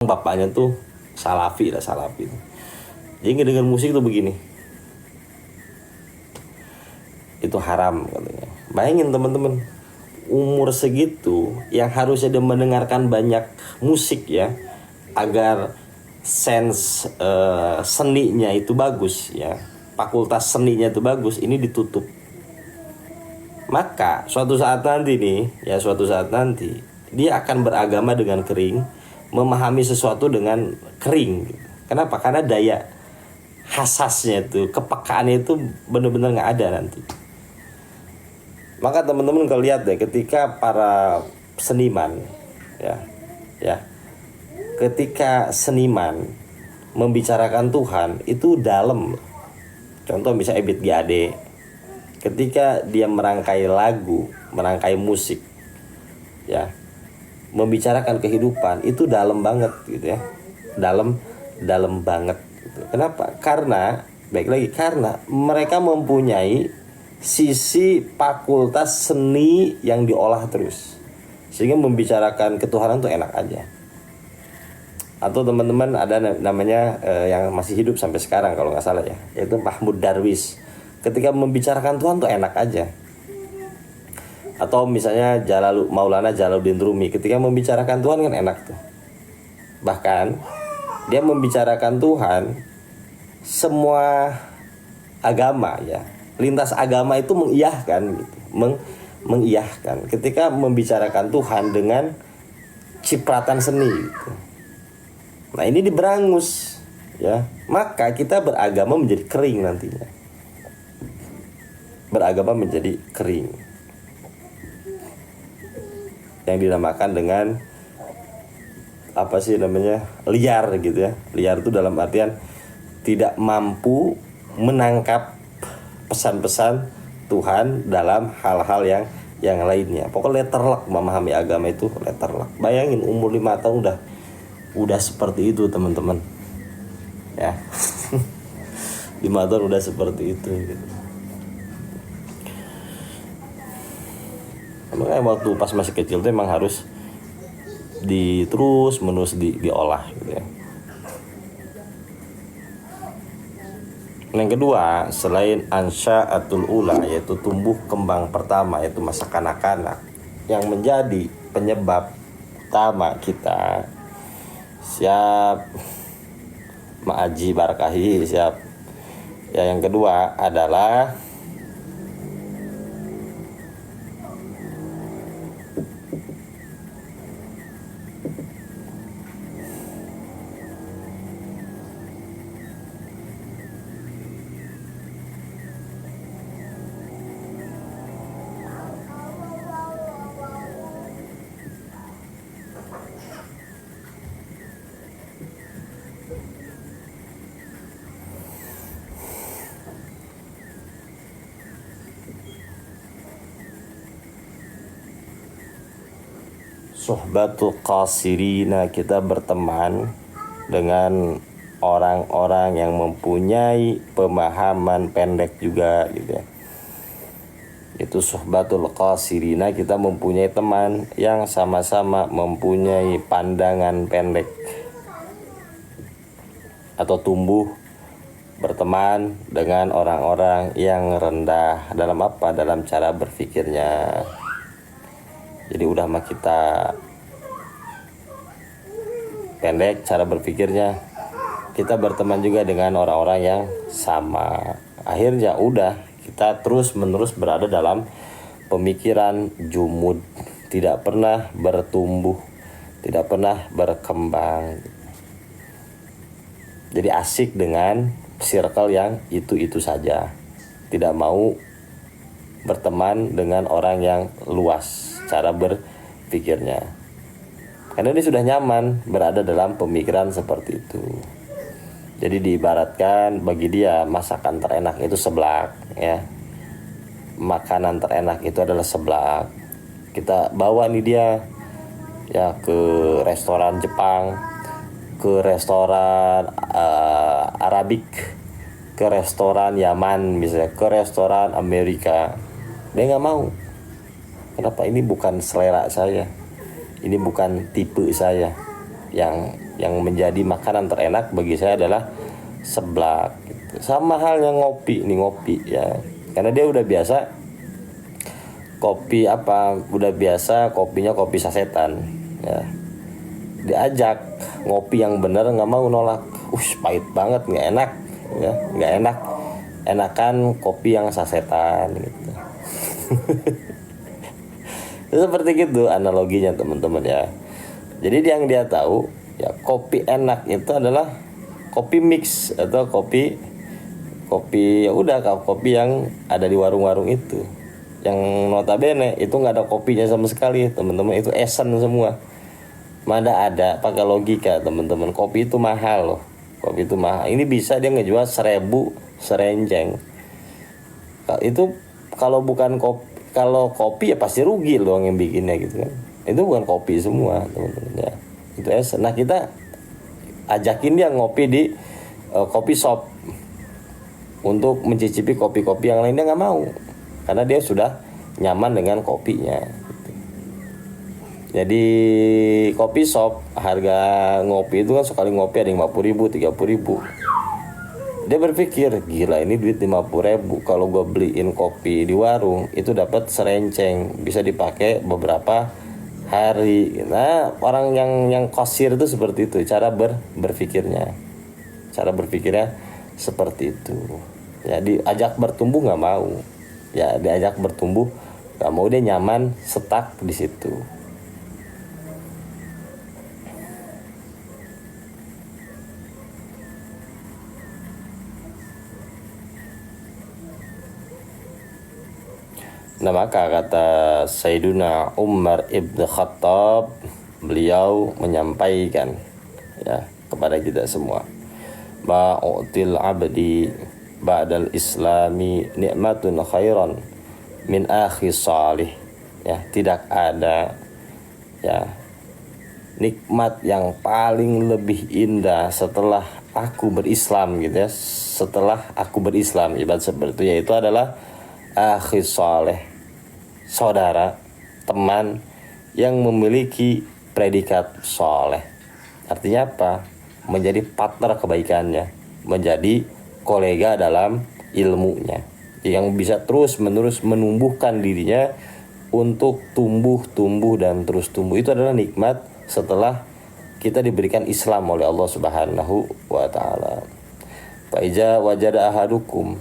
bapaknya tuh salafi. Jadi dengan musik tuh begini, itu haram katanya. Bayangin teman-teman, umur segitu yang harusnya dia mendengarkan banyak musik ya, agar sense seninya itu bagus ya, fakultas seninya itu bagus, ini ditutup. Maka suatu saat nanti dia akan beragama dengan kering, memahami sesuatu dengan kering. Kenapa? Karena daya hasasnya itu, kepekaannya itu benar-benar nggak ada nanti. Maka teman-teman kalau lihat deh, ketika para seniman ketika seniman membicarakan Tuhan itu dalam. Contoh misalnya Ebit G.Ade, ketika dia merangkai lagu, merangkai musik ya, membicarakan kehidupan, itu dalam banget gitu ya, dalam banget gitu. Kenapa? Karena mereka mempunyai sisi fakultas seni yang diolah terus, sehingga membicarakan ketuhanan tuh enak aja. Atau teman-teman ada namanya yang masih hidup sampai sekarang kalau nggak salah ya, yaitu Mahmud Darwish. Ketika membicarakan Tuhan tuh enak aja. Atau misalnya Maulana Jalaluddin Rumi, ketika membicarakan Tuhan kan enak tuh. Bahkan dia membicarakan Tuhan, semua agama ya, lintas agama itu mengiyahkan gitu, mengiyahkan ketika membicarakan Tuhan dengan cipratan seni gitu. Nah ini diberangus ya, maka kita beragama menjadi kering nantinya. Beragama menjadi kering, yang dinamakan dengan apa sih namanya, liar gitu ya. Liar itu dalam artian tidak mampu menangkap pesan-pesan Tuhan dalam hal-hal yang lainnya. Pokoknya letterlock memahami agama itu, letterlock. Bayangin umur 5 tahun udah seperti itu teman-teman ya. 5 tahun udah seperti itu gitu. Makanya waktu pas masih kecil tuh emang harus terus menerus diolah gitu ya. Yang kedua, selain ansya'atul ula, yaitu tumbuh kembang pertama, yaitu masa kanak-kanak, yang menjadi penyebab utama kita, siap Ma'aji Barkahi, siap ya. Yang kedua adalah suhbatul qasirina, kita berteman dengan orang-orang yang mempunyai pemahaman pendek juga gitu ya. Itu suhbatul qasirina, kita mempunyai teman yang sama-sama mempunyai pandangan pendek, atau tumbuh berteman dengan orang-orang yang rendah dalam apa? Dalam cara berpikirnya. Jadi udah mah kita pendek cara berpikirnya, kita berteman juga dengan orang-orang yang sama. Akhirnya udah kita terus menerus berada dalam pemikiran jumud, tidak pernah bertumbuh, tidak pernah berkembang. Jadi asik dengan circle yang itu-itu saja, tidak mau berteman dengan orang yang luas cara berpikirnya, karena dia sudah nyaman berada dalam pemikiran seperti itu. Jadi diibaratkan bagi dia masakan terenak itu seblak ya, makanan terenak itu adalah seblak. Kita bawa nih dia ya ke restoran Jepang, ke restoran Arabik, ke restoran Yaman misalnya, ke restoran Amerika, dia nggak mau. Kenapa? Ini bukan selera saya, ini bukan tipe saya yang yang menjadi makanan terenak bagi saya adalah seblak gitu. Sama halnya ngopi ya, karena dia udah biasa kopi udah biasa kopinya kopi sasetan ya, diajak ngopi yang bener nggak mau, nolak. Pahit banget, nggak enak ya, nggak enak, enakan kopi yang sasetan gitu. Seperti gitu analoginya teman-teman ya. Jadi yang dia tahu ya, kopi enak itu adalah kopi mix atau kopi ya udah, kopi yang ada di warung-warung itu, yang notabene itu nggak ada kopinya sama sekali teman-teman, itu esen semua. Mana ada pakai logika teman-teman, kopi itu mahal loh, kopi itu mahal. Ini bisa dia ngejual 1.000 serenceng. Itu kalau bukan kopi, kalau kopi ya pasti rugi loh yang bikinnya gitu kan. Itu bukan kopi semua teman-teman ya, itu esen. Nah kita ajakin dia ngopi di kopi shop untuk mencicipi kopi-kopi yang lain, dia nggak mau karena dia sudah nyaman dengan kopinya gitu. Jadi kopi shop harga ngopi itu kan sekali ngopi ada 50.000, 30.000. Dia berpikir gila ini duit 50.000, kalau gue beliin kopi di warung itu dapat serenceng, bisa dipakai beberapa hari. Nah orang yang kosir itu seperti itu cara berpikirnya seperti itu ya. Diajak bertumbuh nggak mau ya, diajak bertumbuh nggak mau, dia nyaman stuck di situ. Nah maka kata Sayyiduna Umar ibn Khattab, beliau menyampaikan ya kepada kita semua, ma'util abdi ba'dal islami ni'matun khairan min akhi salih. Ya, tidak ada ya nikmat yang paling lebih indah setelah aku berislam gitu ya, setelah aku berislam, ibarat seperti itu, yaitu adalah akhi salih, saudara, teman yang memiliki predikat soleh. Artinya apa? Menjadi partner kebaikannya, menjadi kolega dalam ilmunya, yang bisa terus menerus menumbuhkan dirinya untuk tumbuh dan terus tumbuh. Itu adalah nikmat setelah kita diberikan Islam oleh Allah Subhanahu wa taala. Fa iza wajada ahadukum,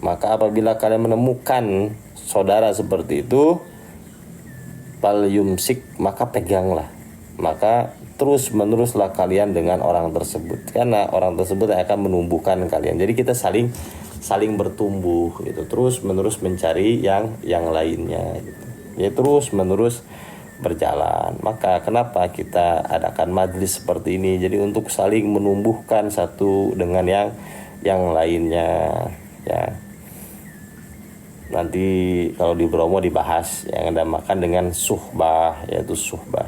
maka apabila kalian menemukan saudara seperti itu, fal yumsik, maka peganglah, maka terus meneruslah kalian dengan orang tersebut, karena orang tersebut akan menumbuhkan kalian. Jadi kita saling bertumbuh gitu, terus menerus mencari yang lainnya gitu. Ya terus menerus berjalan. Maka kenapa kita adakan majelis seperti ini? Jadi untuk saling menumbuhkan satu dengan yang lainnya ya. Nanti kalau di Bromo dibahas yang dinamakan dengan suhbah, yaitu suhbah.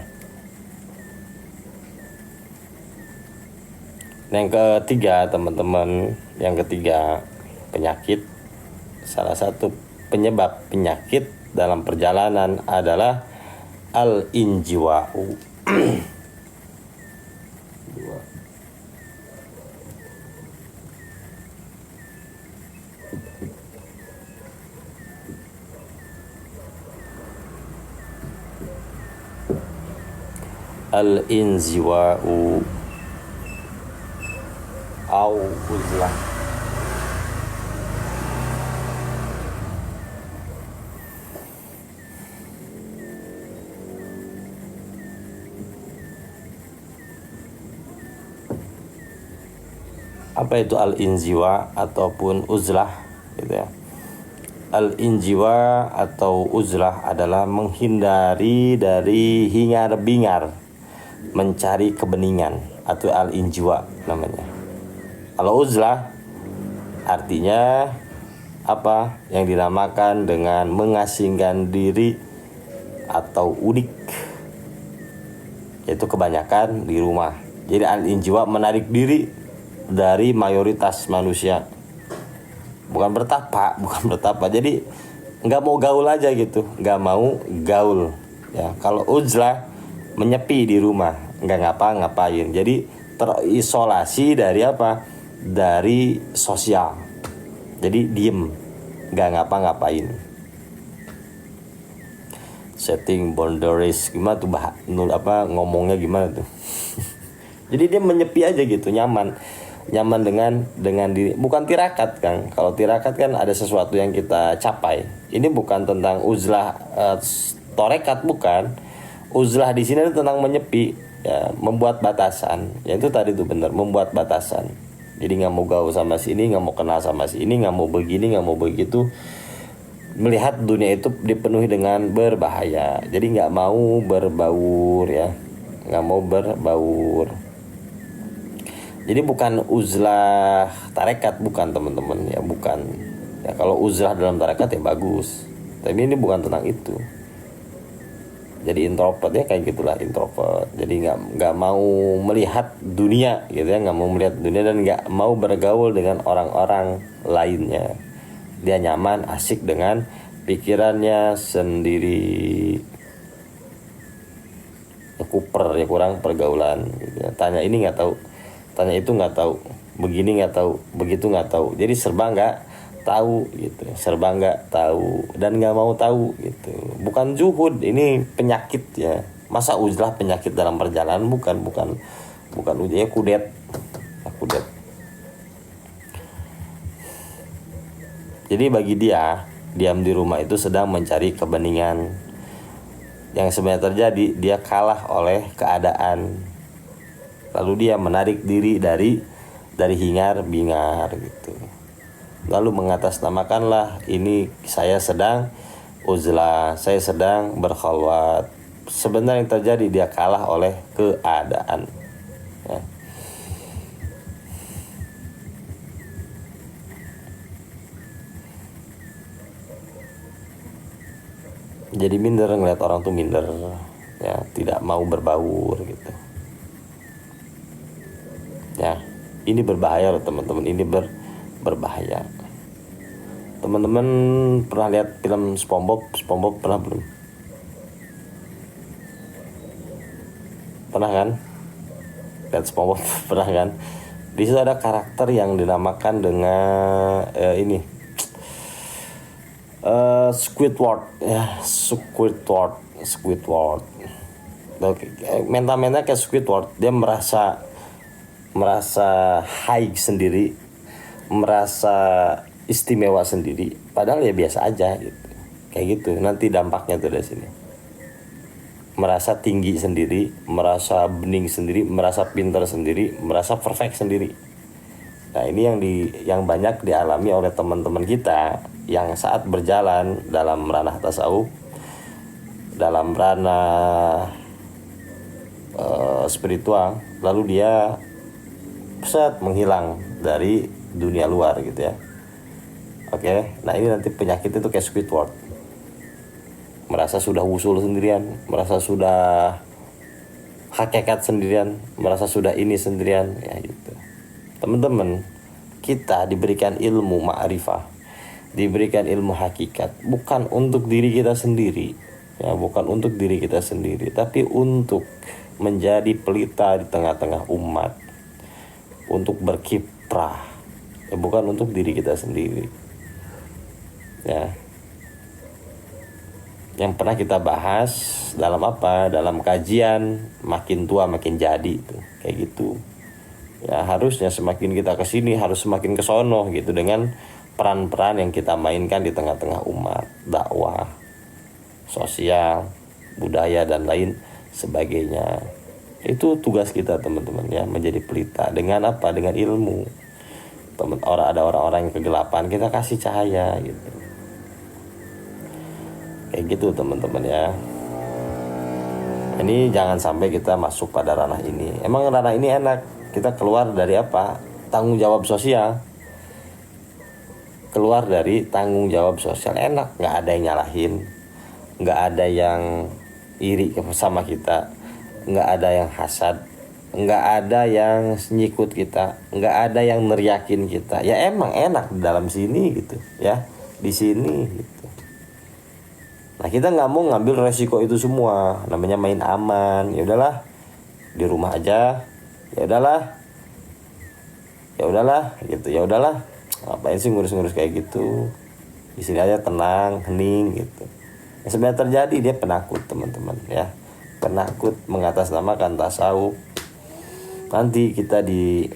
Yang ketiga teman-teman, penyakit. Salah satu penyebab penyakit dalam perjalanan adalah al-injiwa'u. Al-inziwa'u au uzlah. Apa itu al-inziwa ataupun uzlah gitu ya. Al-injiwa atau uzlah adalah menghindari dari hingar-bingar, mencari kebeningan, atau al-injiwa namanya. Kalau uzlah artinya apa? Yang dinamakan dengan mengasingkan diri atau udik, yaitu kebanyakan di rumah. Jadi al-injiwa menarik diri dari mayoritas manusia, bukan bertapa, jadi nggak mau gaul aja gitu, nggak mau gaul ya. Kalau uzlah menyepi di rumah, nggak ngapa-ngapain, jadi terisolasi dari apa? Dari sosial. Jadi diem, nggak ngapa-ngapain. Setting boundaries gimana tuh ngomongnya gimana tuh? Jadi dia menyepi aja gitu, nyaman dengan diri. Bukan tirakat, Kang. Kalau tirakat kan ada sesuatu yang kita capai. Ini bukan tentang uzlah, torekat, bukan. Uzlah di sini tentang menyepi, ya, membuat batasan. Ya itu tadi tuh benar, membuat batasan. Jadi nggak mau gaul sama si ini, nggak mau kenal sama si ini, nggak mau begini, nggak mau begitu. Melihat dunia itu dipenuhi dengan berbahaya. Jadi nggak mau berbaur, ya, nggak mau berbaur. Jadi bukan uzlah tarekat, bukan teman-teman, ya bukan. Ya kalau uzlah dalam tarekat ya bagus. Tapi ini bukan tentang itu. Jadi introvert ya kayak gitulah, introvert. Jadi nggak mau melihat dunia gitu ya, nggak mau melihat dunia dan nggak mau bergaul dengan orang-orang lainnya. Dia nyaman, asik dengan pikirannya sendiri. Ya kuper, ya kurang pergaulan gitu ya. Tanya ini nggak tahu, tanya itu nggak tahu, begini nggak tahu, begitu nggak tahu. Jadi serba nggak tahu gitu, serba nggak tahu dan nggak mau tahu gitu. Bukan juhud, ini penyakit ya. Masa uzlah penyakit dalam perjalanan? Bukan ujungnya kudet. Jadi bagi dia, diam di rumah itu sedang mencari kebeningan. Yang sebenarnya terjadi, dia kalah oleh keadaan. Lalu dia menarik diri dari hingar-bingar gitu. Lalu mengatasnamakanlah ini saya sedang uzlah, saya sedang berkhalwat. Sebenarnya yang terjadi dia kalah oleh keadaan. Ya. Jadi minder, ngeliat orang tuh minder, ya tidak mau berbaur gitu. Ya, ini berbahaya loh teman-teman, ini berbahaya. Teman-teman pernah lihat film SpongeBob pernah belum? Pernah kan? Lihat SpongeBob pernah kan? Di situ ada karakter yang dinamakan dengan Squidward ya, Squidward. Mental-mental kayak Squidward, dia merasa high sendiri, merasa istimewa sendiri, padahal ya biasa aja gitu. Kayak gitu. Nanti dampaknya tuh dari sini. Merasa tinggi sendiri, merasa bening sendiri, merasa pintar sendiri, merasa perfect sendiri. Nah, ini yang banyak dialami oleh teman-teman kita yang saat berjalan dalam ranah tasawuf, dalam ranah spiritual, lalu dia menghilang dari dunia luar gitu ya. Oke, nah ini nanti penyakit itu kayak Squidward. Merasa sudah wusul sendirian, merasa sudah hakikat sendirian, merasa sudah ini sendirian, ya gitu. Teman-teman, kita diberikan ilmu ma'rifah, diberikan ilmu hakikat, bukan untuk diri kita sendiri, ya bukan untuk diri kita sendiri, tapi untuk menjadi pelita di tengah-tengah umat, untuk berkiprah, ya bukan untuk diri kita sendiri. Ya, yang pernah kita bahas dalam dalam kajian makin tua makin jadi itu kayak gitu. Ya harusnya semakin kita kesini harus semakin kesono gitu, dengan peran-peran yang kita mainkan di tengah-tengah umat, dakwah, sosial, budaya dan lain sebagainya. Itu tugas kita teman-teman ya, menjadi pelita dengan dengan ilmu. Ada orang-orang yang kegelapan, kita kasih cahaya gitu. Kayak gitu teman-teman ya. Ini jangan sampai kita masuk pada ranah ini. Emang ranah ini enak, kita keluar dari tanggung jawab sosial. Keluar dari tanggung jawab sosial enak, nggak ada yang nyalahin, nggak ada yang iri sama kita, nggak ada yang hasad, nggak ada yang nyikut kita, nggak ada yang neriakin kita. Ya emang enak di dalam sini gitu ya, di sini gitu. Nah kita nggak mau ngambil resiko itu semua, namanya main aman. Ya udahlah, di rumah aja, ya udahlah gitu, ya udahlah, ngapain sih ngurus-ngurus kayak gitu, di sini aja tenang, hening gitu. Yang sebenarnya terjadi dia penakut teman-teman ya, penakut mengatasnamakan tasawuf. Nanti kita di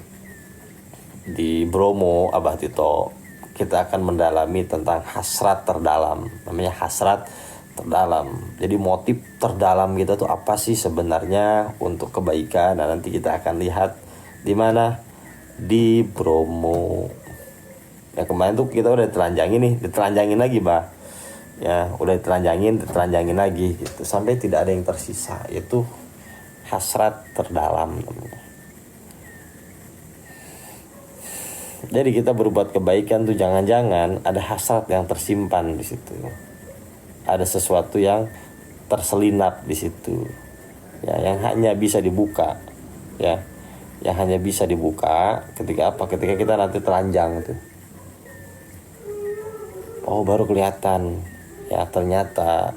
Bromo Abah Tito kita akan mendalami tentang hasrat terdalam, namanya hasrat terdalam. Jadi motif terdalam kita tuh apa sih sebenarnya untuk kebaikan. Nah, nanti kita akan lihat di mana, di Bromo. Ya kemarin tuh kita udah ditelanjangin lagi bah. Ya udah ditelanjangin lagi gitu sampai tidak ada yang tersisa. Itu hasrat terdalam namanya. Jadi kita berbuat kebaikan tuh jangan-jangan ada hasrat yang tersimpan di situ. Ada sesuatu yang terselinap di situ. Ya, yang hanya bisa dibuka. Ya. Yang hanya bisa dibuka ketika apa? Ketika kita nanti telanjang tuh. Oh, baru kelihatan. Ya, ternyata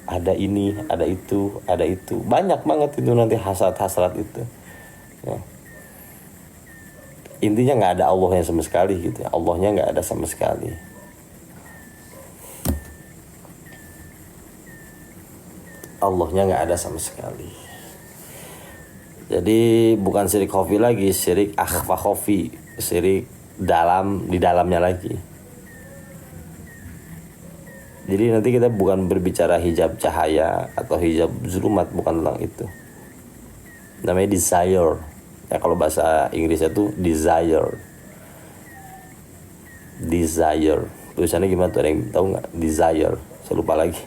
ada ini, ada itu, ada itu. Banyak banget itu nanti hasrat-hasrat itu. Ya. Intinya nggak ada Allahnya sama sekali gitu ya. Allahnya nggak ada sama sekali. Allahnya nggak ada sama sekali. Jadi bukan syirik khafi lagi, syirik akhfa khafi, syirik di dalamnya lagi. Jadi nanti kita bukan berbicara hijab cahaya atau hijab zulumat, bukan tentang itu. Namanya desire. Ya kalau bahasa Inggrisnya tuh desire. Tulisannya gimana tuh, ada yang tahu nggak? Desire. Saya lupa lagi.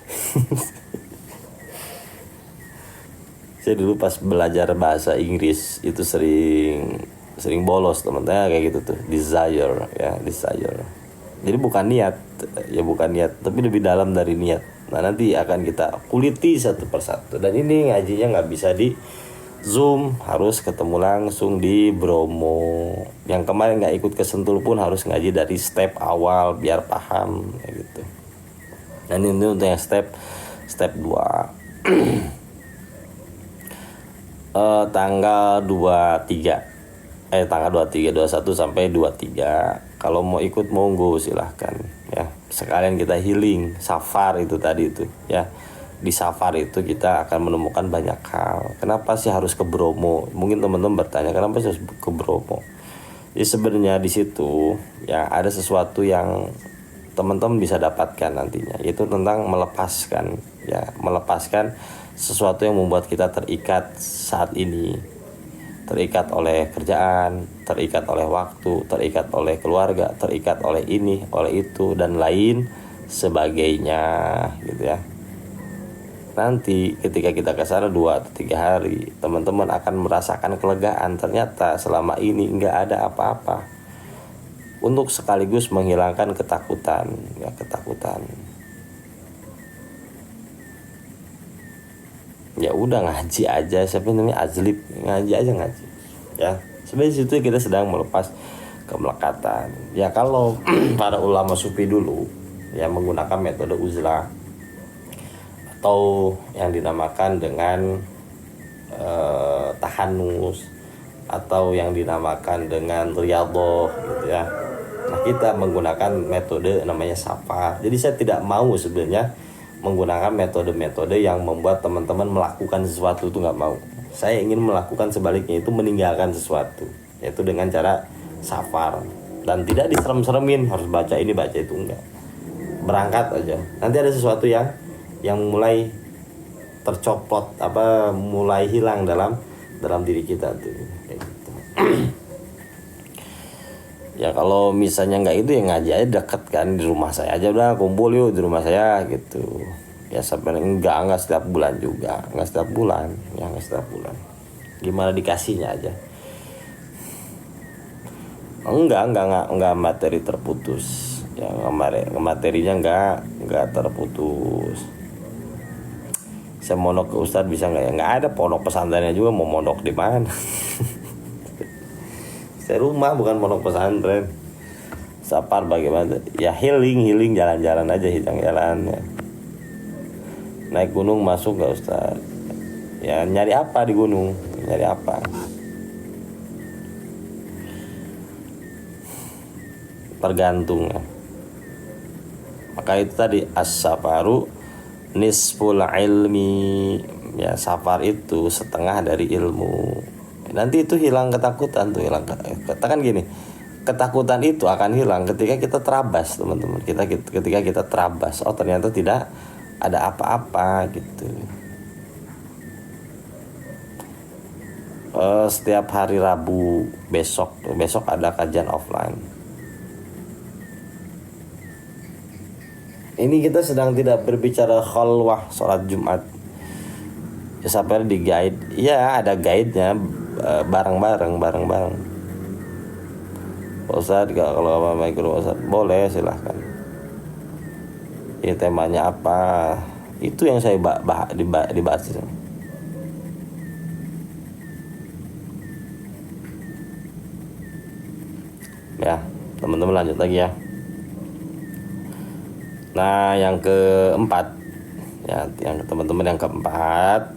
Saya dulu pas belajar bahasa Inggris itu sering bolos teman-teman kayak gitu tuh. Desire. Jadi bukan niat, tapi lebih dalam dari niat. Nah nanti akan kita kuliti satu persatu. Dan ini ngajinya nggak bisa di Zoom, harus ketemu langsung di Bromo. Yang kemarin nggak ikut ke Sentul pun harus ngaji dari step awal biar paham kayak gitu. Dan ini untuk yang step 2. Tanggal 23 21 sampai 23. Kalau mau ikut monggo silahkan ya. Sekalian kita healing safar itu tadi itu ya. Di safar itu kita akan menemukan banyak hal. Kenapa sih harus ke Bromo? Mungkin teman-teman bertanya kenapa sih harus ke Bromo? Jadi sebenarnya di situ ya ada sesuatu yang teman-teman bisa dapatkan nantinya, yaitu tentang melepaskan sesuatu yang membuat kita terikat saat ini. Terikat oleh kerjaan, terikat oleh waktu, terikat oleh keluarga, terikat oleh ini, oleh itu dan lain sebagainya gitu ya. Nanti ketika kita ke sana 2 atau 3 hari, teman-teman akan merasakan kelegaan. Ternyata selama ini nggak ada apa-apa. Untuk sekaligus menghilangkan ketakutan. Ya udah ngaji aja, siapa namanya ajlib, ngaji ya. Sebenarnya situ kita sedang melepas kemelekatan. Ya kalau para ulama sufi dulu ya menggunakan metode uzlah atau yang dinamakan dengan tahanus atau yang dinamakan dengan riyadhah gitu ya. Nah kita menggunakan metode namanya safar. Jadi saya tidak mau sebenarnya menggunakan metode-metode yang membuat teman-teman melakukan sesuatu itu, nggak mau. Saya ingin melakukan sebaliknya, itu meninggalkan sesuatu, yaitu dengan cara safar. Dan tidak diserem-seremin harus baca ini baca itu, enggak. Berangkat aja. Nanti ada sesuatu yang mulai tercopot mulai hilang dalam diri kita tuh kayak gitu. Ya kalau misalnya nggak itu ya ngaji aja deket kan, di rumah saya aja udah kumpul yuk di rumah saya gitu ya. Sampai enggak setiap bulan juga, nggak setiap bulan, gimana dikasihnya aja. Enggak materi terputus ya, materinya enggak terputus. Saya mondok ke Ustadz bisa nggak ya? Nggak ada pondok pesantrennya juga, mau mondok di mana? Saya rumah bukan pondok pesantren. Safar bagaimana? Ya healing jalan-jalan aja, jalan ya. Naik gunung masuk nggak Ustadz? Ya nyari apa di gunung? Nyari apa? tergantung. Maka itu tadi as-safaru nisful ilmi, ya safar itu setengah dari ilmu. Nanti itu hilang ketakutan tuh, hilang katakan gini, ketakutan itu akan hilang ketika kita terabas, teman-teman. Ketika kita terabas, oh ternyata tidak ada apa-apa gitu. Setiap hari Rabu besok ada kajian offline. Ini kita sedang tidak berbicara khalwah sholat Jumat. Ya sampai di guide, ya ada guide-nya, bareng-bareng. Ustaz, kalau apa mikro Ustaz, boleh silahkan. Ini temanya apa? Itu yang saya dibahas. Ya, teman-teman lanjut lagi ya. Nah, yang keempat, ya, yang teman-teman yang keempat,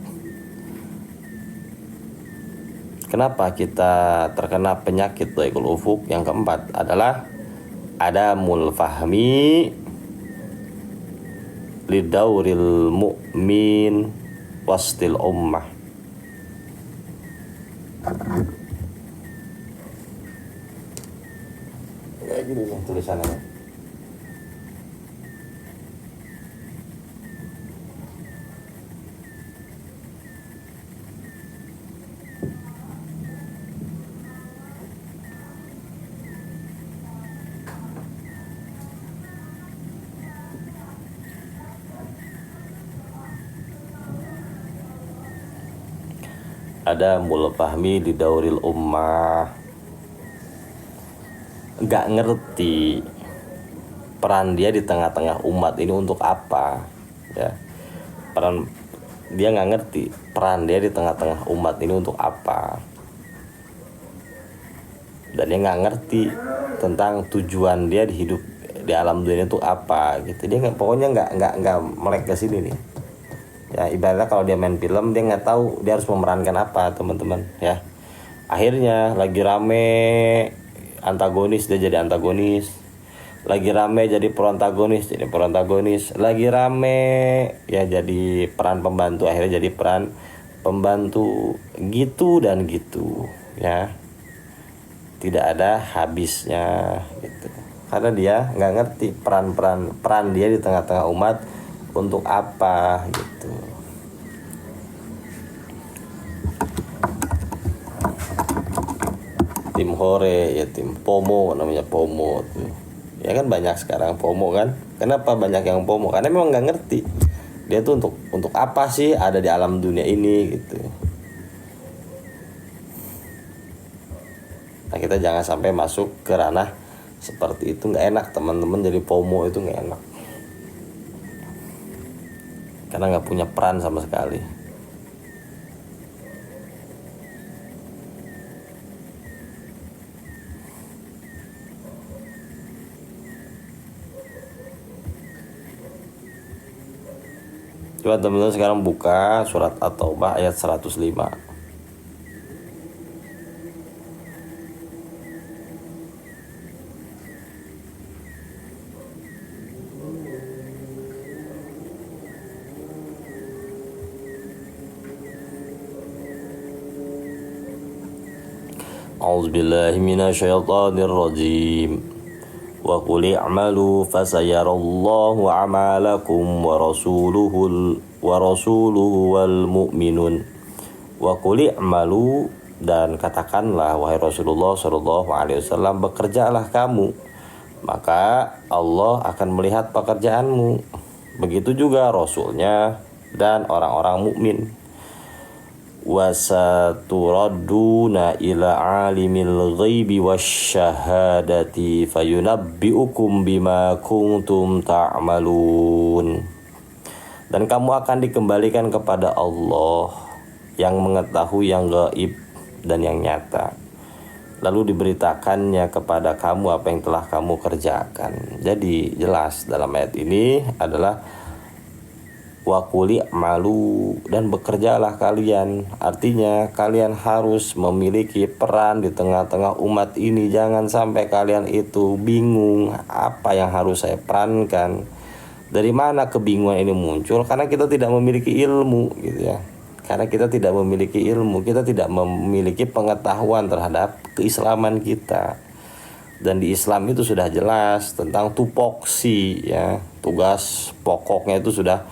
kenapa kita terkena penyakit dhaikul ufuk? Yang keempat adalah ada mulfahmi lidauril mu'min wastil ummah. Kayak gini nih tulisannya. Ada mulfahmi di dauril ummah, nggak ngerti peran dia di tengah-tengah umat ini untuk apa, ya. Dia nggak ngerti peran dia di tengah-tengah umat ini untuk apa, dan dia nggak ngerti tentang tujuan dia di hidup di alam dunia itu apa gitu. Dia pokoknya nggak melek ke sini nih. Ya ibaratnya kalau dia main film, dia nggak tahu dia harus memerankan apa, teman-teman, ya. Akhirnya lagi rame antagonis, dia jadi antagonis. Lagi rame jadi protagonis, lagi rame ya jadi peran pembantu, akhirnya jadi peran pembantu, gitu dan gitu, ya. Tidak ada habisnya gitu. Karena dia nggak ngerti peran dia di tengah-tengah umat untuk apa gitu. Tim hore, ya tim FOMO, namanya FOMO tuh. Ya kan banyak sekarang FOMO kan. Kenapa banyak yang FOMO? Karena memang nggak ngerti dia tuh untuk apa sih ada di alam dunia ini gitu. Nah, kita jangan sampai masuk ke ranah seperti itu, nggak enak, teman-teman. Jadi FOMO itu nggak enak, karena nggak punya peran sama sekali. Coba teman-teman sekarang buka surat At-Taubah ayat 105. A'udzubillahi minasyaitonir rajim. Wa qul i'malu fasayarallahu a'malakum wa rasuluhu wal mu'minun. Wa qul i'malu, dan katakanlah wahai Rasulullah sallallahu alaihi wasallam, bekerjalah kamu, maka Allah akan melihat pekerjaanmu. Begitu juga Rasulnya dan orang-orang mukmin. Wasaturadduna ila alimil ghaibi wasyahadati fayunabbi'ukum bima kuntum ta'malun. Dan kamu akan dikembalikan kepada Allah yang mengetahui yang gaib dan yang nyata, lalu diberitakannya kepada kamu apa yang telah kamu kerjakan. Jadi jelas dalam ayat ini adalah wa quli malu, dan bekerjalah kalian. Artinya kalian harus memiliki peran di tengah-tengah umat ini. Jangan sampai kalian itu bingung apa yang harus saya perankan. Dari mana kebingungan ini muncul? Karena kita tidak memiliki ilmu gitu ya. Karena kita tidak memiliki ilmu, kita tidak memiliki pengetahuan terhadap keislaman kita. Dan di Islam itu sudah jelas tentang tupoksi ya, tugas pokoknya itu sudah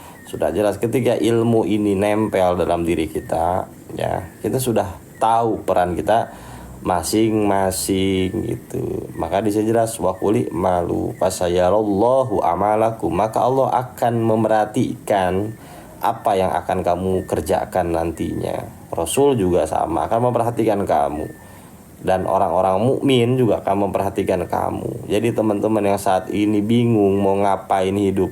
jelas. Ketika ilmu ini nempel dalam diri kita ya, kita sudah tahu peran kita masing-masing gitu. Maka di sini jelas waquli malu fasayarallahu amalakum, maka Allah akan memerhatikan apa yang akan kamu kerjakan nantinya. Rasul juga sama, akan memperhatikan kamu. Dan orang-orang mukmin juga akan memperhatikan kamu. Jadi teman-teman yang saat ini bingung mau ngapain hidup,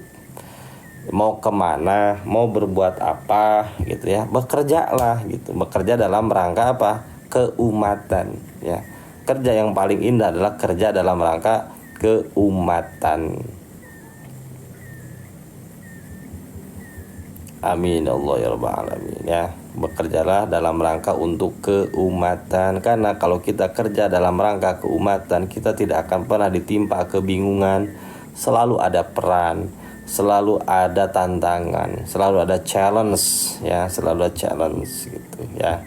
mau kemana, mau berbuat apa gitu ya, bekerjalah gitu. Bekerja dalam rangka apa? Keumatan ya. Kerja yang paling indah adalah kerja dalam rangka keumatan. Amin Allah ya rabbal alamin ya. Bekerjalah dalam rangka untuk keumatan. Karena kalau kita kerja dalam rangka keumatan, kita tidak akan pernah ditimpa kebingungan. Selalu ada peran, selalu ada tantangan, selalu ada challenge ya, selalu ada challenge gitu ya.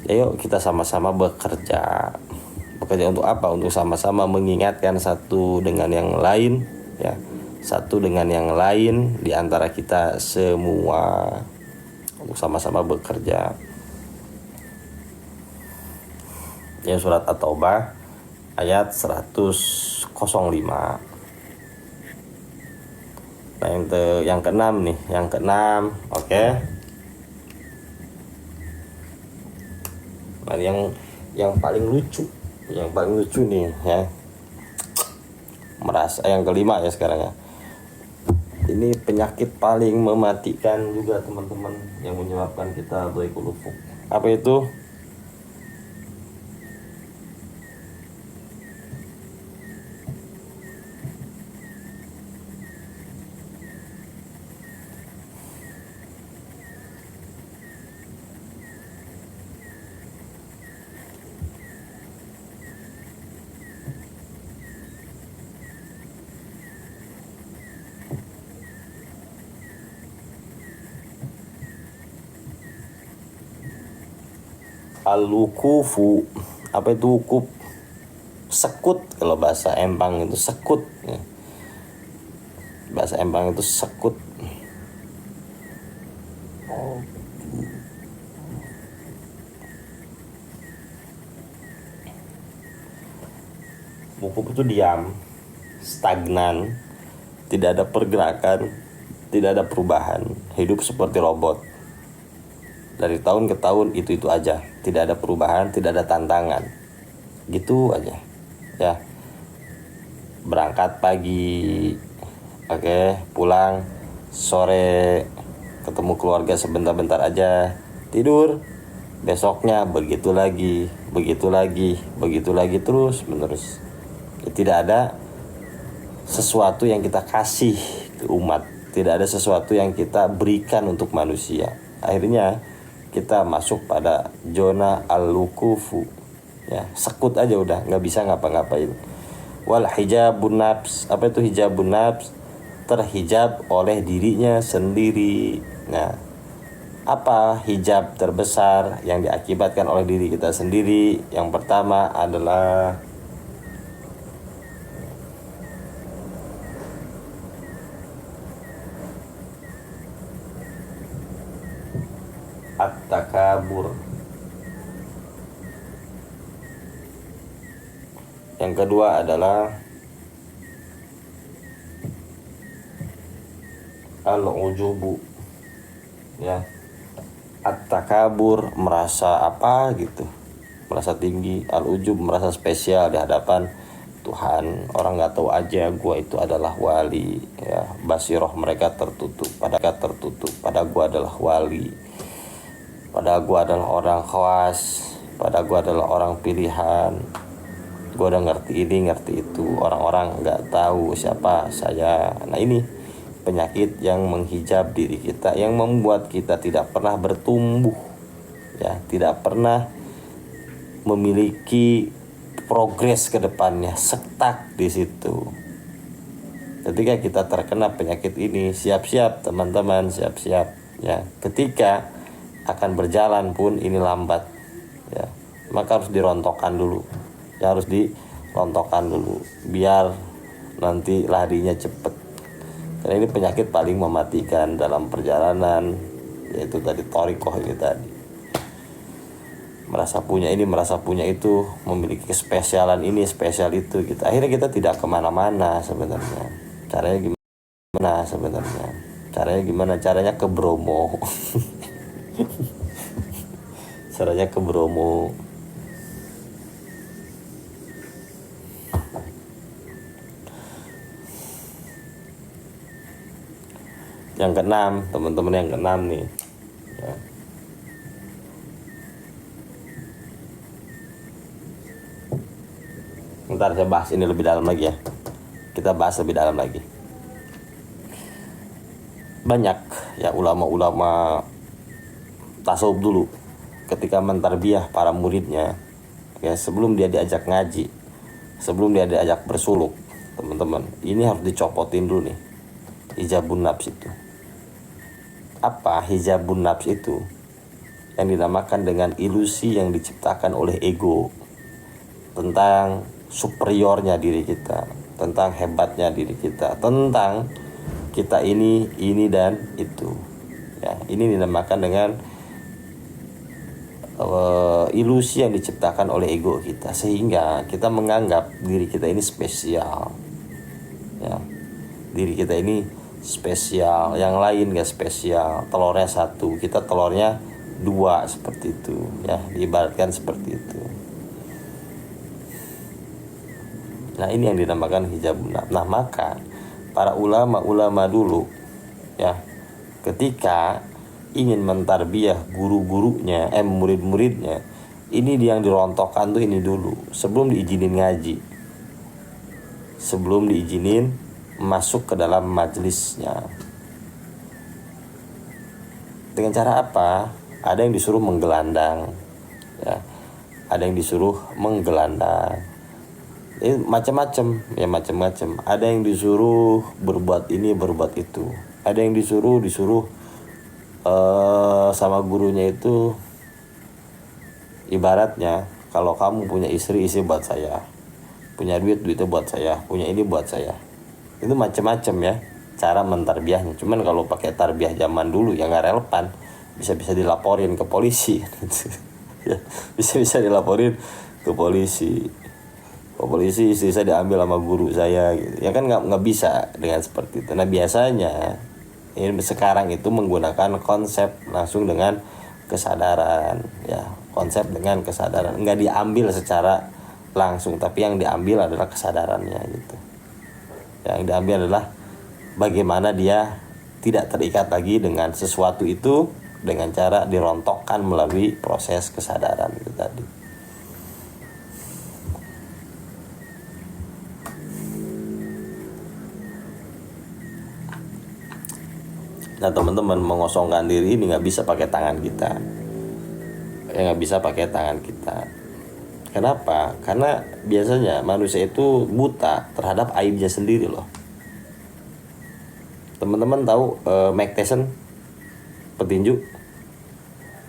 Ayo kita sama-sama bekerja. Bekerja untuk apa? Untuk sama-sama mengingatkan satu dengan yang lain ya. Satu dengan yang lain di antara kita semua, untuk sama-sama bekerja. Ya, surat At-Taubah ayat 105. Nah, yang keenam nih, yang keenam, oke. Nah, yang paling lucu nih ya. Merasa yang kelima ya sekarang ya. Ini penyakit paling mematikan juga teman-teman, yang menyebabkan kita dhaiful ufuk. Apa itu? Al-wukufu. Apa itu wukuf? Sekut, kalau bahasa Empang itu sekut ya. Bahasa Empang itu sekut. Wukuf itu diam, stagnan, tidak ada pergerakan, tidak ada perubahan, hidup seperti robot. Dari tahun ke tahun itu aja, tidak ada perubahan, tidak ada tantangan, gitu aja ya. Berangkat pagi, oke, pulang sore, ketemu keluarga sebentar-bentar aja, tidur, besoknya begitu lagi terus menerus. Tidak ada sesuatu yang kita kasih ke umat, tidak ada sesuatu yang kita berikan untuk manusia. Akhirnya kita masuk pada zona al-wukufu ya, sekut aja udah, nggak bisa ngapa-ngapain. Wal hijabun nafs. Apa itu hijabun nafs? Terhijab oleh dirinya sendiri. Nah, apa hijab terbesar yang diakibatkan oleh diri kita sendiri? Yang pertama adalah at-takabur. Yang kedua adalah al-ujubu ya. At-takabur, merasa apa gitu, merasa tinggi. Al-ujub, merasa spesial di hadapan Tuhan. Orang nggak tahu aja gua itu adalah wali ya. Basiroh mereka tertutup, pada gua adalah wali, pada gua adalah orang khawas, pada gua adalah orang pilihan. Gua udah ngerti ini, ngerti itu. Orang-orang nggak tahu siapa saya. Nah, ini penyakit yang menghijab diri kita, yang membuat kita tidak pernah bertumbuh, ya, tidak pernah memiliki progres ke depannya, stuck di situ. Ketika kita terkena penyakit ini, siap-siap teman-teman, siap-siap, ya. Ketika akan berjalan pun ini lambat, ya. Maka harus dirontokkan dulu, ya, harus dirontokkan dulu biar nanti larinya cepet. Karena ini penyakit paling mematikan dalam perjalanan, yaitu tadi thoriqoh ini tadi. Merasa punya ini, merasa punya itu, memiliki kespesialan ini, spesial itu, kita akhirnya kita tidak kemana-mana sebenarnya. Caranya gimana sebenarnya? Caranya ke Bromo. Caranya ke Bromo. Yang keenam, teman-teman, yang keenam nih, ya. Ntar saya bahas ini lebih dalam lagi, ya. Kita bahas lebih dalam lagi. Banyak, ya, ulama-ulama tasawuf dulu ketika mentarbiyah para muridnya, ya, sebelum dia diajak ngaji, sebelum dia diajak bersuluk, teman-teman, ini harus dicopotin dulu nih, hijabun nafs itu. Apa hijabun nafs itu? Yang dinamakan dengan ilusi yang diciptakan oleh ego tentang superiornya diri kita, tentang hebatnya diri kita, tentang kita ini dan itu, ya. Ini dinamakan dengan ilusi yang diciptakan oleh ego kita, sehingga kita menganggap diri kita ini spesial, ya. Diri kita ini spesial, yang lain gak spesial. Telurnya satu, kita telurnya dua, seperti itu, ya, diibaratkan seperti itu. Nah, ini yang dinamakan hijabun nafs. Nah, maka para ulama-ulama dulu, ya, ketika ingin mentarbiyah guru-gurunya, murid-muridnya, ini yang dirontokkan tuh ini dulu, sebelum diizinin ngaji, sebelum diizinin masuk ke dalam majelisnya. Dengan cara apa? Ada yang disuruh menggelandang, ya, ada yang disuruh menggelandang. Macam-macam, ya, macam-macam. Ada yang disuruh berbuat ini, berbuat itu. Ada yang disuruh sama gurunya itu, ibaratnya kalau kamu punya istri buat saya, punya duitnya buat saya, punya ini buat saya. Itu macam-macam, ya, cara mentarbiyahnya. Cuman kalau pakai tarbiyah zaman dulu ya nggak relevan, bisa-bisa dilaporin ke polisi. Ya, bisa-bisa dilaporin ke polisi. Polisi istri saya diambil sama guru saya, gitu. Ya kan nggak bisa dengan seperti itu. Nah, biasanya ini sekarang itu menggunakan konsep langsung dengan kesadaran, ya, konsep dengan kesadaran, nggak diambil secara langsung, tapi yang diambil adalah kesadarannya, gitu. Yang diambil adalah bagaimana dia tidak terikat lagi dengan sesuatu itu dengan cara dirontokkan melalui proses kesadaran itu tadi. Nah, teman-teman, mengosongkan diri ini nggak bisa pakai tangan kita, ya, nggak bisa pakai tangan kita. Kenapa? Karena biasanya manusia itu buta terhadap aibnya sendiri, loh. Teman-teman tahu Mike Tyson, petinju?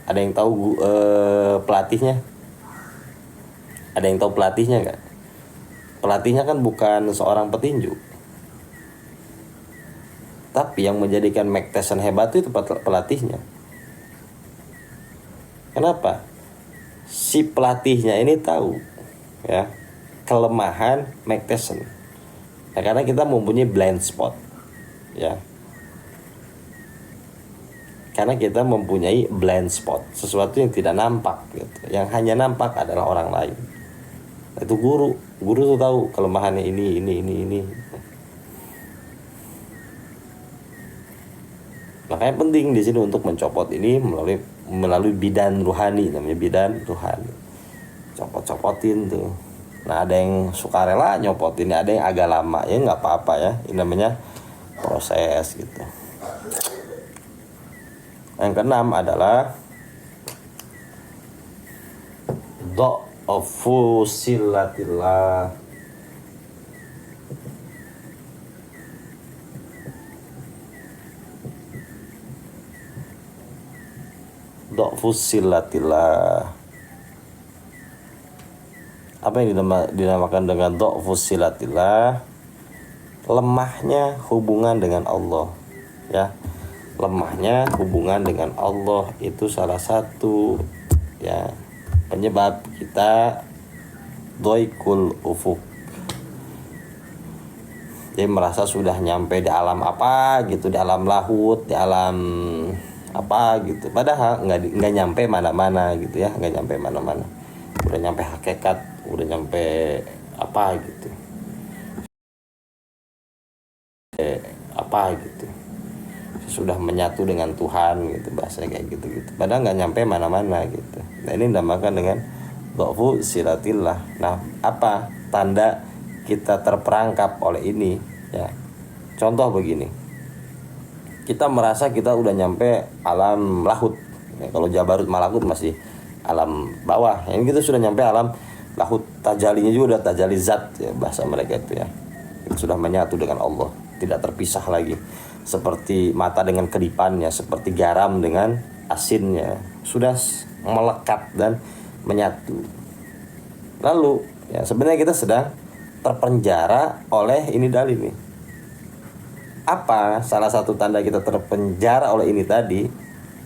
Ada yang tahu pelatihnya? Ada yang tahu pelatihnya nggak? Pelatihnya kan bukan seorang petinju. Tapi yang menjadikan Mike Tyson hebat itu pelatihnya. Kenapa? Si pelatihnya ini tahu, ya, kelemahan Mike Tyson. Ya, karena kita mempunyai blind spot, ya. Karena kita mempunyai blind spot, sesuatu yang tidak nampak, gitu. Yang hanya nampak adalah orang lain. Itu guru tuh tahu kelemahannya ini. Makanya penting di sini untuk mencopot ini melalui bidan ruhani, namanya bidan ruhani. Copot-copotin tuh. Nah, ada yang sukarela nyopotin, ada yang agak lama, ya nggak apa-apa, ya. Ini namanya proses gitu. Yang keenam adalah dha'fu silatillah. Dha'fu silatillah. Apa yang dinamakan dengan dha'fu silatillah? Lemahnya hubungan dengan Allah, ya. Lemahnya hubungan dengan Allah itu salah satu, ya, penyebab kita dhaikul ufuk. Dia merasa sudah nyampe di alam apa gitu, di alam lahut, di alam apa gitu. Padahal nggak nyampe mana-mana gitu ya, nggak nyampe mana-mana. Udah nyampe hakikat, udah nyampe apa gitu. Apa gitu. Sudah menyatu dengan Tuhan gitu, bahasanya kayak gitu. Padahal nggak nyampe mana-mana gitu. Nah, ini dinamakan dengan dha'fu silatillah. Nah, apa tanda kita terperangkap oleh ini, ya? Contoh begini, kita merasa kita udah nyampe alam lahut, ya, kalau Jabarut Malakut masih alam bawah, ini kita sudah nyampe alam lahut, tajalinya juga udah tajali zat, ya, bahasa mereka itu, ya. Kita sudah menyatu dengan Allah, tidak terpisah lagi, seperti mata dengan kedipannya, seperti garam dengan asinnya, sudah melekat dan menyatu. Lalu, ya, sebenarnya kita sedang terpenjara oleh ini dalil nih. Apa salah satu tanda kita terpenjara oleh ini tadi?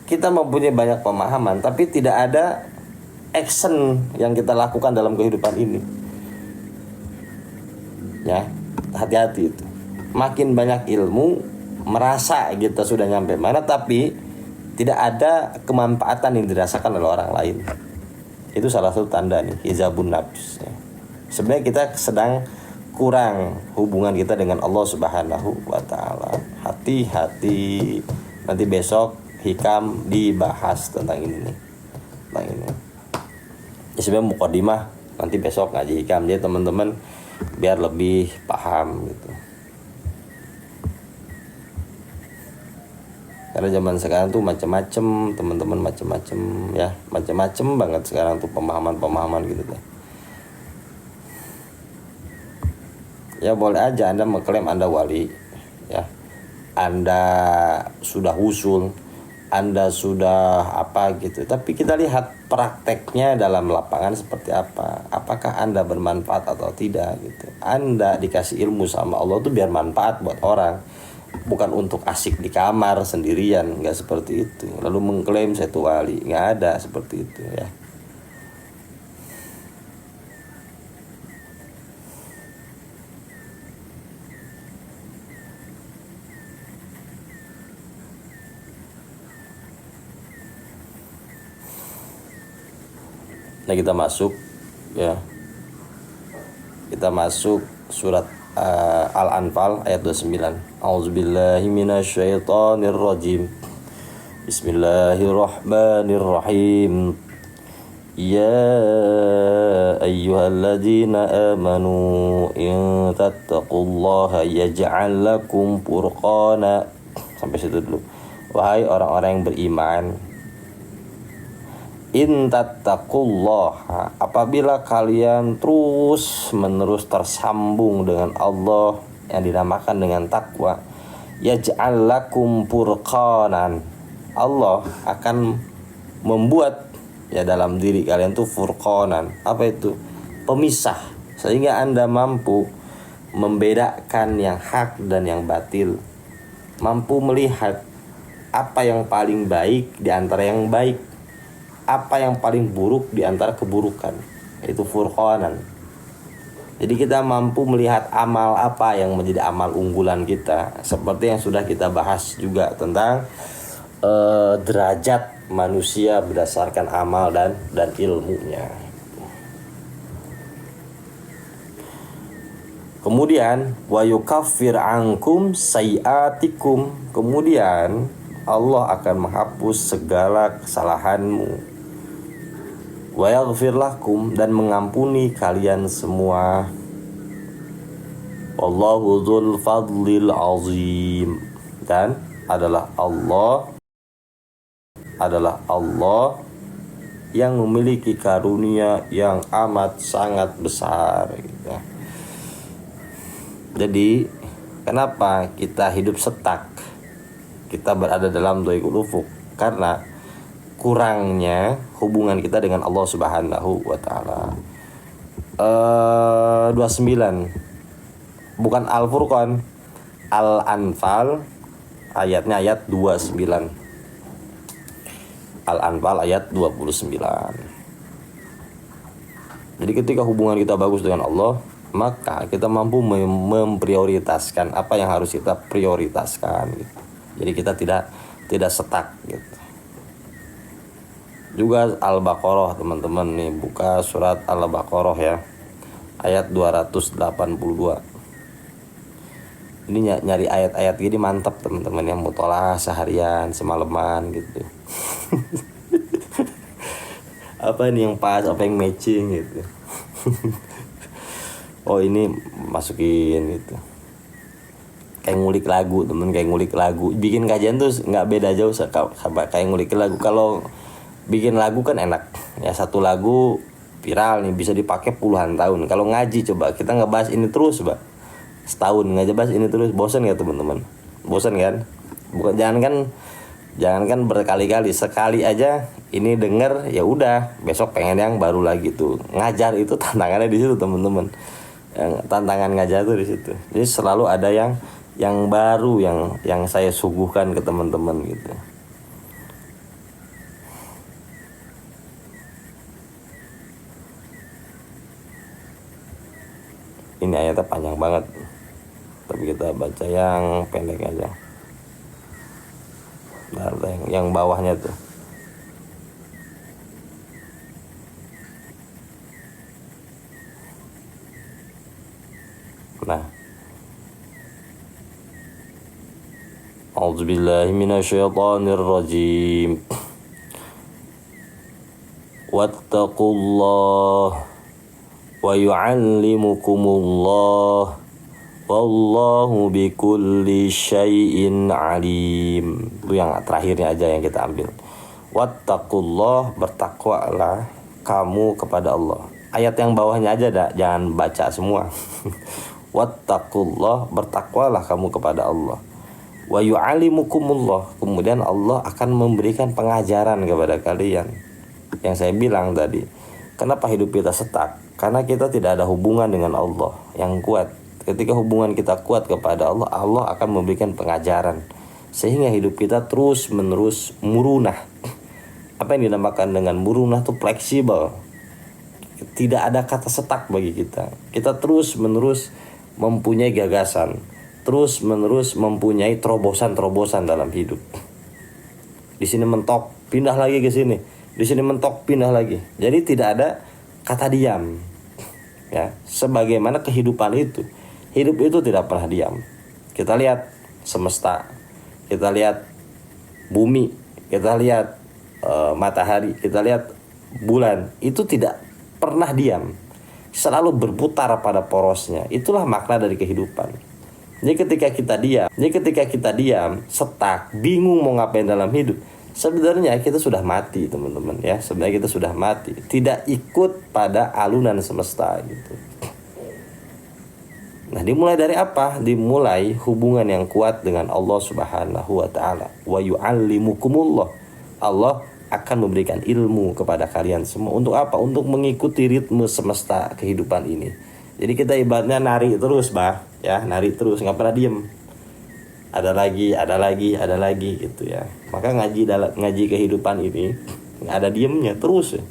Kita mempunyai banyak pemahaman, tapi tidak ada action yang kita lakukan dalam kehidupan ini. Ya, hati-hati itu. Makin banyak ilmu, merasa kita sudah nyampe mana, tapi tidak ada kemanfaatan yang dirasakan oleh orang lain. Itu salah satu tanda nih, hizabun nafs, ya. Sebenarnya kita sedang kurang hubungan kita dengan Allah Subhanahu wa taala. Hati-hati, nanti besok hikam dibahas tentang ini nih. Tentang ini. Ya, sebenarnya mukadimah nanti besok ngaji hikam, jadi teman-teman biar lebih paham gitu. Karena zaman sekarang tuh macam-macam, teman-teman, macam-macam, ya, macam-macam banget sekarang tuh pemahaman-pemahaman gitu tuh. Ya boleh aja Anda mengklaim Anda wali, ya. Anda sudah usul, Anda sudah apa gitu. Tapi kita lihat prakteknya dalam lapangan seperti apa. Apakah Anda bermanfaat atau tidak gitu. Anda dikasih ilmu sama Allah tuh biar manfaat buat orang, bukan untuk asik di kamar sendirian, nggak seperti itu. Lalu mengklaim saya tuh wali, nggak ada seperti itu, ya. Nah, kita masuk, ya. Kita masuk surat Al-Anfal ayat 29. A'udzubillahi minasyaitonirrajim. Bismillahirrahmanirrahim. Ya ayyuhalladzina amanu in tattaqullaha yaj'al lakum furqana. Sampai situ dulu. Wahai orang-orang yang beriman, in tattaqullaha, apabila kalian terus menerus tersambung dengan Allah yang dinamakan dengan takwa, yaj'al lakum furqanan, Allah akan membuat, ya, dalam diri kalian tuh furqanan. Apa itu? Pemisah, sehingga Anda mampu membedakan yang hak dan yang batil, mampu melihat apa yang paling baik di antara yang baik, apa yang paling buruk di antara keburukan. Itu furqanan. Jadi kita mampu melihat amal apa yang menjadi amal unggulan kita, seperti yang sudah kita bahas juga tentang derajat manusia berdasarkan amal dan ilmunya. Kemudian wa yukaffir ankum sayiatikum, kemudian Allah akan menghapus segala kesalahanmu. Wa yaghfir lakum, dan mengampuni kalian semua. wallahu dzul fadlil azim. Dan adalah Allah yang memiliki karunia yang amat sangat besar gitu. Jadi kenapa kita hidup setak, kita berada dalam dhaikul ufuk? Karena kurangnya hubungan kita dengan Allah Subhanahu wa taala. 29 bukan Al-Furqan, Al-Anfal ayatnya ayat 29. Al-Anfal ayat 29. Jadi ketika hubungan kita bagus dengan Allah, maka kita mampu memprioritaskan apa yang harus kita prioritaskan gitu. Jadi kita tidak setak gitu. Juga Al-Baqarah, teman-teman nih, buka surat Al-Baqarah ya, ayat 282. Ini nyari ayat-ayat gini mantap teman-teman, yang mutolaah seharian semalaman gitu. Apa ini yang pas, apa yang matching gitu. Oh ini masukin gitu. Kayak ngulik lagu temen, kayak ngulik lagu. Bikin kajian tuh nggak beda jauh kayak ngulik lagu. Kalau bikin lagu kan enak ya, satu lagu viral nih bisa dipakai puluhan tahun. Kalau ngaji coba kita ngebahas ini terus, Pak. Setahun ngebahas ini terus, bosan ya teman-teman? Bosan kan? Bukan, jangankan berkali-kali, sekali aja ini denger ya udah, besok pengen yang baru lagi tuh. Ngajar itu tantangannya di situ teman-teman. Yang tantangan ngajar tuh di situ. Jadi selalu ada yang baru yang saya suguhkan ke teman-teman gitu. Ini ayatnya panjang banget, tapi kita baca yang pendek aja. Nah, yang bawahnya tuh. Nah, a'udzubillahi minasyaitonirrajim. Wattaqullah wa yu'allimukumullah wallahu bikulli syai'in alim. Itu yang terakhirnya aja yang kita ambil. Wattaqullah, bertakwalah kamu kepada Allah. Ayat yang bawahnya aja dah, jangan baca semua. Wattaqullah, bertakwalah kamu kepada Allah. Wa yu'allimukumullah, kemudian Allah akan memberikan pengajaran kepada kalian. Yang saya bilang tadi, kenapa hidup kita setak? Karena kita tidak ada hubungan dengan Allah yang kuat. Ketika hubungan kita kuat kepada Allah, Allah akan memberikan pengajaran sehingga hidup kita terus menerus murunah. Apa yang dinamakan dengan murunah itu fleksibel. Tidak ada kata setak bagi kita. Kita terus menerus mempunyai gagasan, terus menerus mempunyai terobosan-terobosan dalam hidup. Di sini mentok, pindah lagi ke sini. Di sini mentok, pindah lagi. Jadi tidak ada kata diam. Ya, sebagaimana kehidupan itu. Hidup itu tidak pernah diam. Kita lihat semesta, kita lihat bumi, kita lihat matahari, kita lihat bulan, itu tidak pernah diam, selalu berputar pada porosnya. Itulah makna dari kehidupan. Jadi ketika kita diam, setak, bingung mau ngapain dalam hidup, sebenarnya kita sudah mati teman-teman ya. Sebenarnya kita sudah mati, tidak ikut pada alunan semesta gitu. Nah, dimulai dari apa? Dimulai hubungan yang kuat dengan Allah Subhanahu wa taala. Wa yu'allimukumullah. Allah akan memberikan ilmu kepada kalian semua. Untuk apa? Untuk mengikuti ritme semesta kehidupan ini. Jadi kita ibaratnya nari terus, Bah, ya, nari terus, enggak pernah diem. Ada lagi gitu ya. Maka ngaji kehidupan ini enggak ada diemnya, terus ya.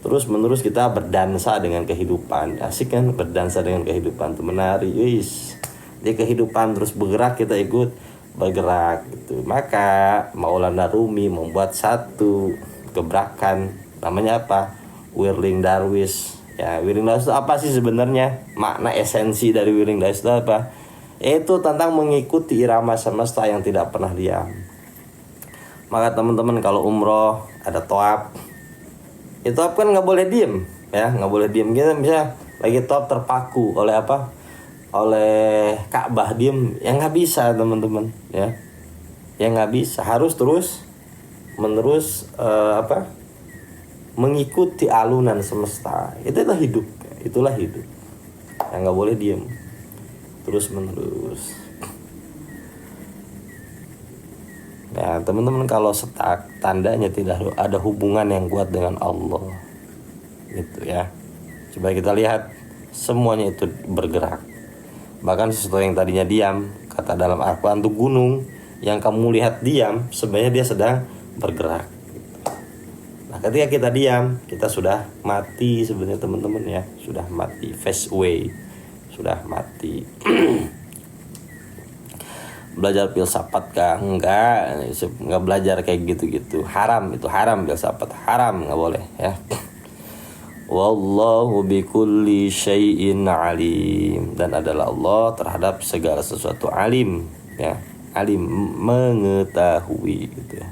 Terus menerus kita berdansa dengan kehidupan. Asik kan berdansa dengan kehidupan, tuh menari. Wis. Di kehidupan terus bergerak, kita ikut bergerak gitu. Maka Maulana Rumi membuat satu gebrakan, namanya apa? Whirling Darwish. Ya, Whirling Darwish itu apa sih sebenarnya? Makna esensi dari Whirling Darwish itu apa? Itu tentang mengikuti irama semesta yang tidak pernah diam. Maka teman-teman kalau umroh ada tawaf, itu kan nggak boleh diem ya, nggak boleh diem. Kita bisa lagi top terpaku oleh apa, oleh Ka'bah diem, ya nggak bisa teman-teman ya. Ya nggak bisa, harus terus menerus mengikuti alunan semesta. Itulah hidup yang nggak boleh diem terus menerus. Ya teman-teman, kalau stuck tandanya tidak ada hubungan yang kuat dengan Allah gitu ya. Coba kita lihat, semuanya itu bergerak. Bahkan sesuatu yang tadinya diam, kata dalam Al-Quran itu gunung, yang kamu lihat diam sebenarnya dia sedang bergerak. Nah ketika kita diam, kita sudah mati sebenarnya teman-teman ya. Sudah mati, fast away, sudah mati. Belajar filsafat kah? Enggak belajar kayak gitu-gitu. Haram, itu haram filsafat, haram, nggak boleh ya. Wallahu bikulli syai'in alim, dan adalah Allah terhadap segala sesuatu alim ya. Alim, mengetahui gitu ya.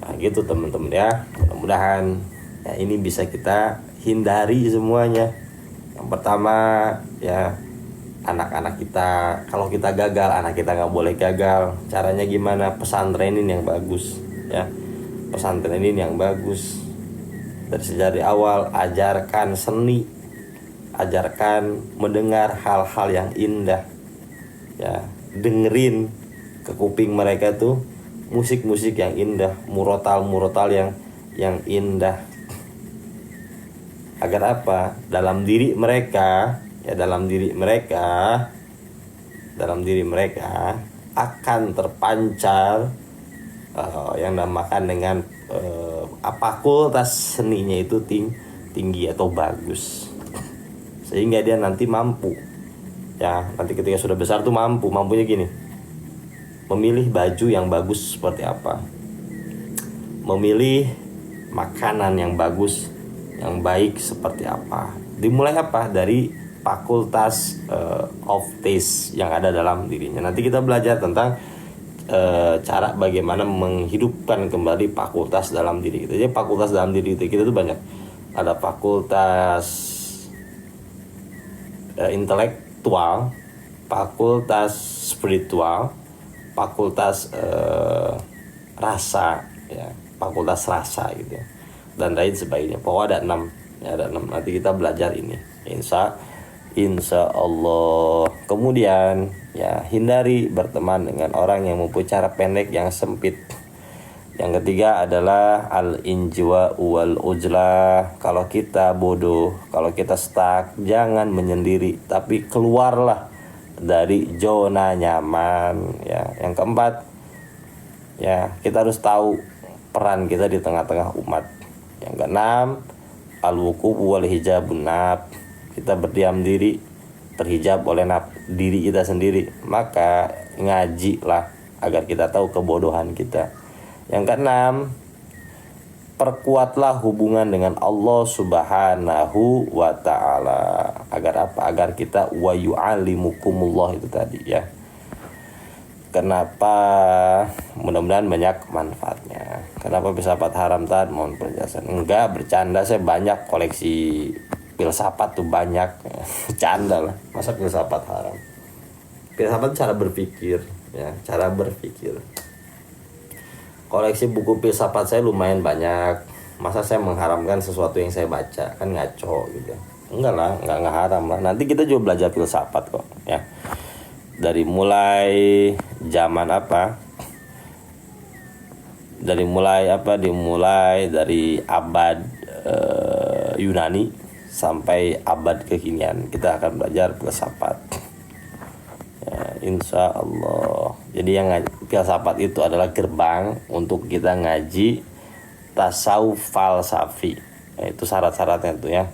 Nah gitu teman-teman ya. Mudah-mudahan ya ini bisa kita hindari semuanya. Yang pertama ya, anak-anak kita, kalau kita gagal, anak kita nggak boleh gagal. Caranya gimana? Pesantrenin yang bagus ya. Pesantrenin yang bagus. Dari awal ajarkan seni, ajarkan mendengar hal-hal yang indah ya. Dengerin ke kuping mereka tuh musik-musik yang indah, murotal yang indah. Agar apa? Dalam diri mereka akan terpancar yang namakan dengan fakultas seninya itu tinggi atau bagus, sehingga dia nanti mampu ya. Nanti ketika sudah besar tuh mampunya gini, memilih baju yang bagus seperti apa, memilih makanan yang bagus, yang baik seperti apa. Dimulai apa? Dari fakultas of taste yang ada dalam dirinya. Nanti kita belajar tentang cara bagaimana menghidupkan kembali fakultas dalam diri kita. Jadi fakultas dalam diri kita itu banyak. Ada fakultas intelektual, fakultas spiritual, fakultas rasa ya, fakultas rasa gitu ya, dan lain sebagainya. Pokoknya ada 6. Nanti kita belajar ini insya Allah. Kemudian ya, hindari berteman dengan orang yang mempunyai cara pendek yang sempit. Yang ketiga adalah al-injwa wal ujlah. Kalau kita bodoh, kalau kita stuck, jangan menyendiri, tapi keluarlah dari zona nyaman ya. Yang keempat ya, kita harus tahu peran kita di tengah-tengah umat. Yang keenam, al-wuquf wal hijabun naf. Kita berdiam diri, terhijab oleh diri kita sendiri. Maka ngajilah agar kita tahu kebodohan kita. Yang keenam, perkuatlah hubungan dengan Allah Subhanahu wa ta'ala. Agar apa? Agar kita wa yu'allimukumullah itu tadi ya. Kenapa? Mudah-mudahan banyak manfaatnya. Kenapa filsafat haram tadi? Mohon penjelasan. Enggak, bercanda, saya banyak koleksi filsafat tuh banyak. Bercanda lah. Masa filsafat haram? Filsafat cara berpikir ya, cara berpikir. Koleksi buku filsafat saya lumayan banyak. Masa saya mengharamkan sesuatu yang saya baca? Kan ngaco gitu. Enggak lah, enggak haram lah. Nanti kita juga belajar filsafat kok ya. Dari mulai zaman apa? Dimulai dari abad Yunani sampai abad kekinian kita akan belajar filsafat ya, insya Allah. Jadi yang filsafat itu adalah gerbang untuk kita ngaji tasawuf falsafi. Nah, itu syarat-syaratnya tuh ya.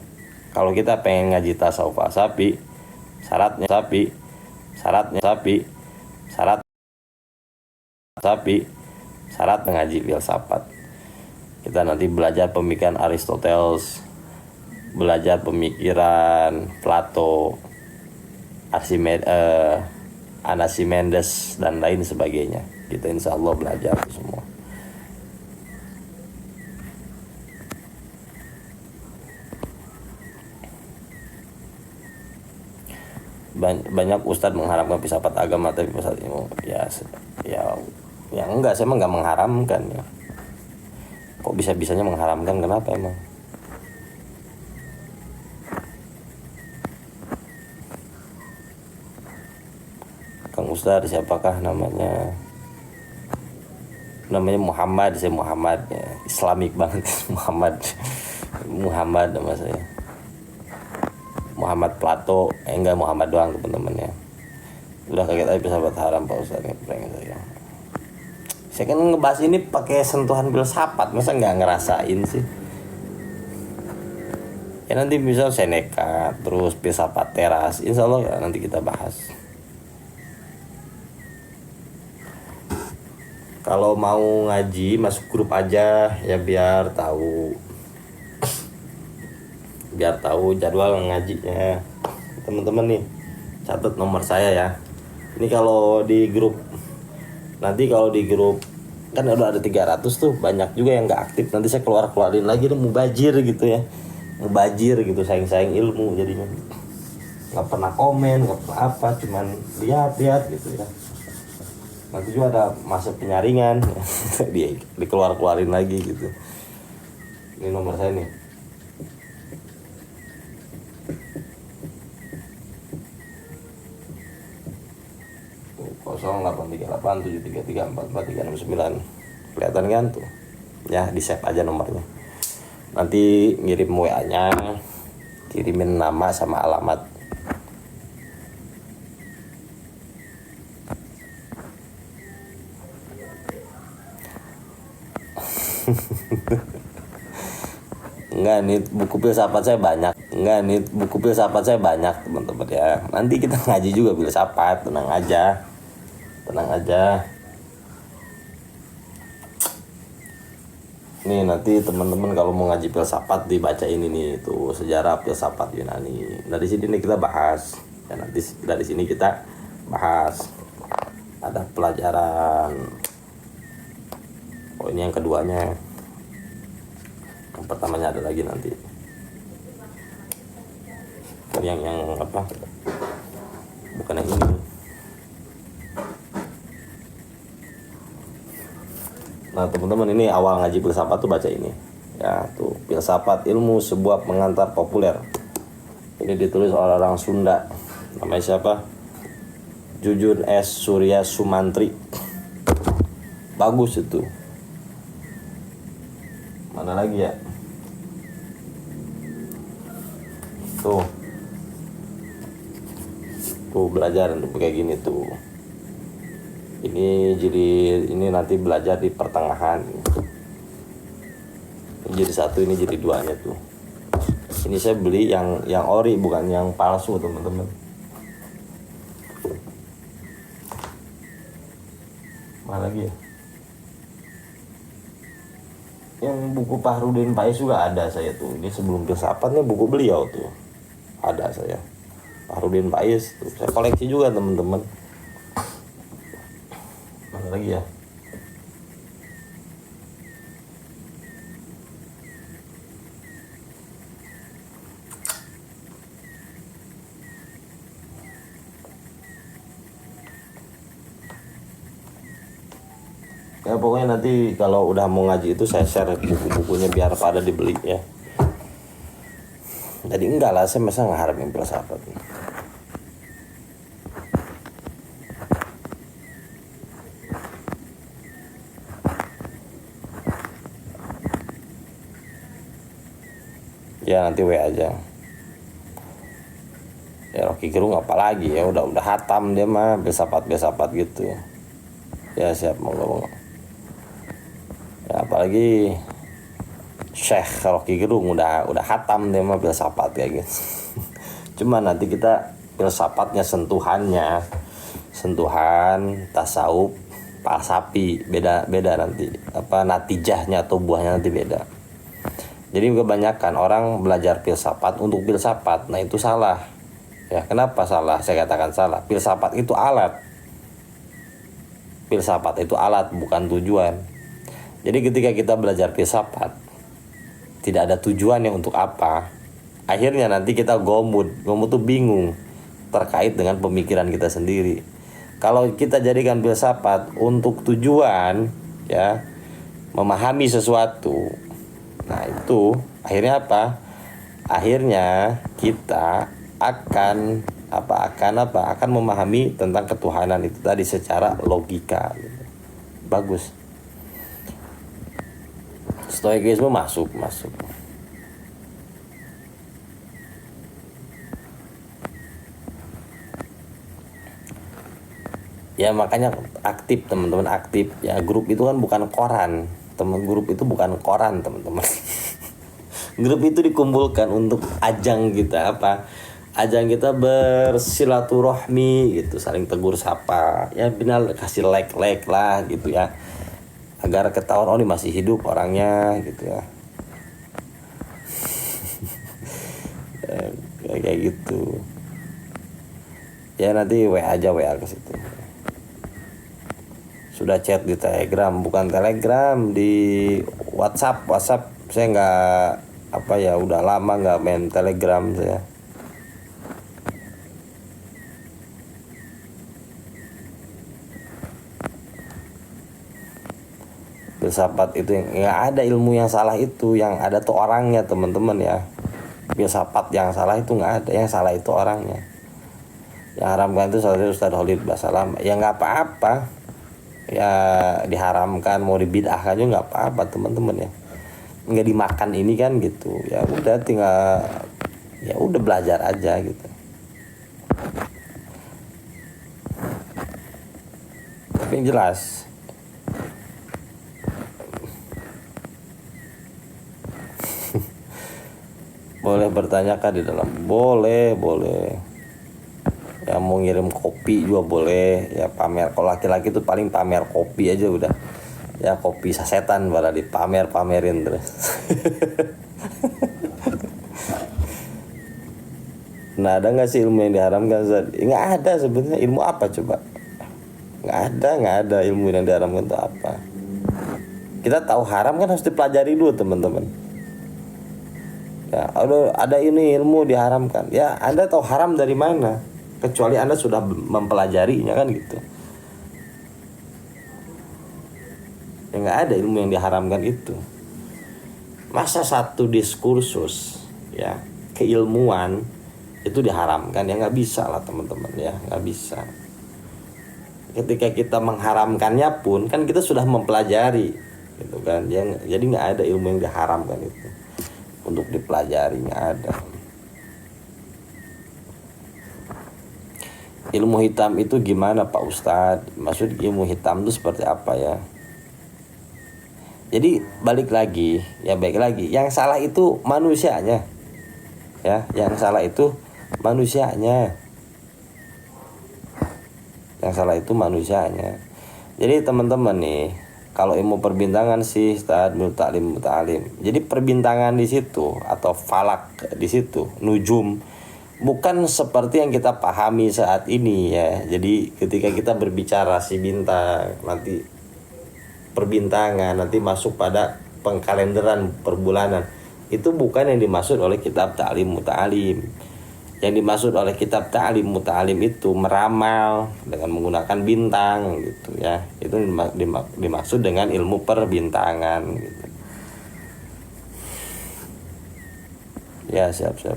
Kalau kita pengen ngaji tasawuf falsafi, syarat mengaji filsafat. Kita nanti belajar pemikiran Aristoteles, belajar pemikiran Plato, Anaximenes dan lain sebagainya. Kita insya Allah belajar itu semua. banyak ustadz mengharamkan filsafat agama, tapi filsafat ilmu ya ya enggak, saya emang nggak mengharamkan ya. Kok bisa-bisanya mengharamkan, kenapa emang? Kang Ustadz siapakah namanya? Namanya Muhammad, saya Muhammad ya. Islamik banget. Muhammad nama saya. Muhammad Plato, enggak Muhammad doang teman-teman ya. Udah kaget aja filsafat haram Pak Ustadz, ngeprank saya. Saya kan ngebahas ini pakai sentuhan filsafat, masa nggak ngerasain sih? Ya nanti misal Seneca, terus filsafat teras, insya Allah ya nanti kita bahas. Kalau mau ngaji masuk grup aja ya, biar tahu jadwal ngajinya. Teman-teman nih catat nomor saya ya. Ini kalau di grup, nanti kalau di grup kan udah ada 300 tuh, banyak juga yang nggak aktif. Nanti saya keluarin lagi tuh, mubazir gitu ya, mubazir gitu, saing ilmu jadinya. Nggak pernah komen, nggak pernah apa, cuman lihat gitu ya. Nanti juga ada masa penyaringan dikeluarin lagi gitu. Ini nomor saya nih. Tuh, 083873344369. Kelihatan kan tuh ya, di save aja nomornya. Nanti ngirim WA nya, kirimin nama sama alamat. Enggak, nih buku filsafat saya banyak. Teman-teman ya. Nanti kita ngaji juga filsafat, tenang aja. Nih nanti teman-teman kalau mau ngaji filsafat dibaca ini nih, tuh sejarah filsafat Yunani. Dari sini nih kita bahas. Ya nanti dari sini kita bahas. Ada pelajaran. Oh ini yang keduanya. Yang pertamanya ada lagi nanti. Yang apa? Bukan yang ini. Nah teman-teman, ini awal ngaji filsafat tuh baca ini. Ya tuh, filsafat ilmu sebuah pengantar populer. Ini ditulis oleh orang Sunda. Namanya siapa? Jujun S. Surya Sumantri. Bagus itu. Mana lagi ya? Tuh belajar untuk kayak gini tuh. Ini nanti belajar di pertengahan. Ini jadi satu, ini jadi duanya tuh. Ini saya beli yang ori, bukan yang palsu teman-teman. Mana lagi ya? Yang buku Fahrudin Pais juga ada saya tuh. Ini sebelum filsafat nih buku beliau tuh. Ada saya. Fahrudin Pais tuh. Saya koleksi juga teman-teman. Mana lagi ya? Ya pokoknya nanti kalau udah mau ngaji itu saya share buku-bukunya biar pada dibeli ya. Jadi enggak lah, saya masa ngeharapin filsafat. Ya nanti WA aja. Ya Rocky Gerung apalagi ya, udah hatam dia mah filsafat gitu. Ya siap, monggo. Ya apalagi Syekh Rocky Gerung udah hatam dia mah filsafat kayak gitu. Cuma nanti kita filsafatnya sentuhan tasawuf falsafi beda nanti, apa natijahnya atau buahnya nanti beda. Jadi kebanyakan orang belajar filsafat untuk filsafat, nah itu salah. Ya kenapa salah? Saya katakan salah. Filsafat itu alat. Bukan tujuan. Jadi ketika kita belajar filsafat tidak ada tujuannya untuk apa, akhirnya nanti kita gomut tuh bingung. terkait dengan pemikiran kita sendiri. Kalau kita jadikan filsafat untuk tujuan ya memahami sesuatu, nah itu akhirnya apa? Akhirnya kita akan memahami tentang ketuhanan itu tadi secara logika gitu. Bagus. Stoikisme masuk. Ya makanya aktif teman-teman, aktif ya. Grup itu kan bukan koran, grup itu bukan koran teman-teman. Grup itu dikumpulkan untuk ajang kita ajang kita bersilaturahmi gitu, saling tegur sapa ya, binal kasih like lah gitu ya, agar ketahuan oh ini masih hidup orangnya gitu ya. Kayak gitu ya. Nanti WA ke situ. Sudah chat di Telegram, bukan Telegram, di WhatsApp saya nggak udah lama nggak main Telegram saya. Filsafat itu nggak ada ilmu yang salah, itu yang ada tuh orangnya teman-teman ya. Filsafat yang salah itu nggak ada, yang salah itu orangnya. Yang haramkan itu salah Ustaz Khalid Basalam ya, nggak apa-apa ya, diharamkan mau dibid'ahkan juga nggak apa-apa teman-teman ya, nggak dimakan ini kan gitu ya, udah tinggal ya udah belajar aja gitu. Tapi yang jelas boleh bertanyakan di dalam, boleh ya, mau ngirim kopi juga boleh ya, pamer. Kalau laki-laki tuh paling pamer kopi aja udah ya, kopi sasetan malah pamerin terus. Nah, ada nggak sih ilmu yang diharamkan? Nggak ada sebenarnya. Ilmu apa coba? Nggak ada ilmu yang diharamkan itu apa. Kita tahu haram kan harus dipelajari dulu teman-teman ya. Ada ini ilmu diharamkan ya, Anda tahu haram dari mana kecuali Anda sudah mempelajarinya kan gitu ya. Nggak ada ilmu yang diharamkan itu. Masa satu diskursus ya keilmuan itu diharamkan ya? Nggak bisa lah teman-teman ya, nggak bisa. Ketika kita mengharamkannya pun kan kita sudah mempelajari gitu kan ya, jadi nggak ada ilmu yang diharamkan itu untuk dipelajari, nggak ada. Ilmu hitam itu gimana Pak Ustadz? Maksud ilmu hitam itu seperti apa ya? Jadi balik lagi, yang salah itu manusianya ya, yang salah itu manusianya. Jadi teman-teman nih, kalau ilmu perbintangan sih Ustadz muta'alim. Jadi perbintangan di situ atau falak di situ, nujum, bukan seperti yang kita pahami saat ini ya. Jadi ketika kita berbicara si bintang, nanti perbintangan, nanti masuk pada pengkalenderan perbulanan, itu bukan yang dimaksud oleh kitab ta'lim muta'alim. Yang dimaksud oleh kitab ta'lim muta'alim itu meramal dengan menggunakan bintang gitu ya. Itu dimaksud dengan ilmu perbintangan gitu. Ya, siap. Ya,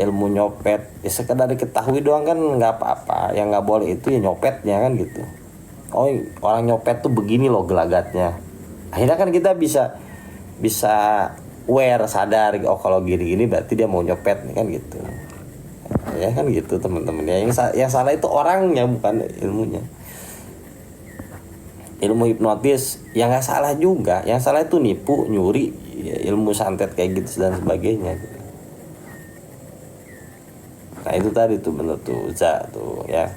ilmu nyopet ya sekedar diketahui doang kan nggak apa-apa. Yang nggak boleh itu ya nyopetnya kan gitu. Oh, orang nyopet tuh begini loh gelagatnya. Akhirnya kan kita bisa aware, sadar, oh kalau gini berarti dia mau nyopet nih kan gitu. Ya kan gitu teman-teman ya. Yang salah itu orangnya bukan ilmunya. Ilmu hipnotis yang nggak salah juga. Yang salah itu nipu, nyuri, ya, ilmu santet kayak gitu dan sebagainya gitu. Nah itu tadi tuh bener tuh tuh ya.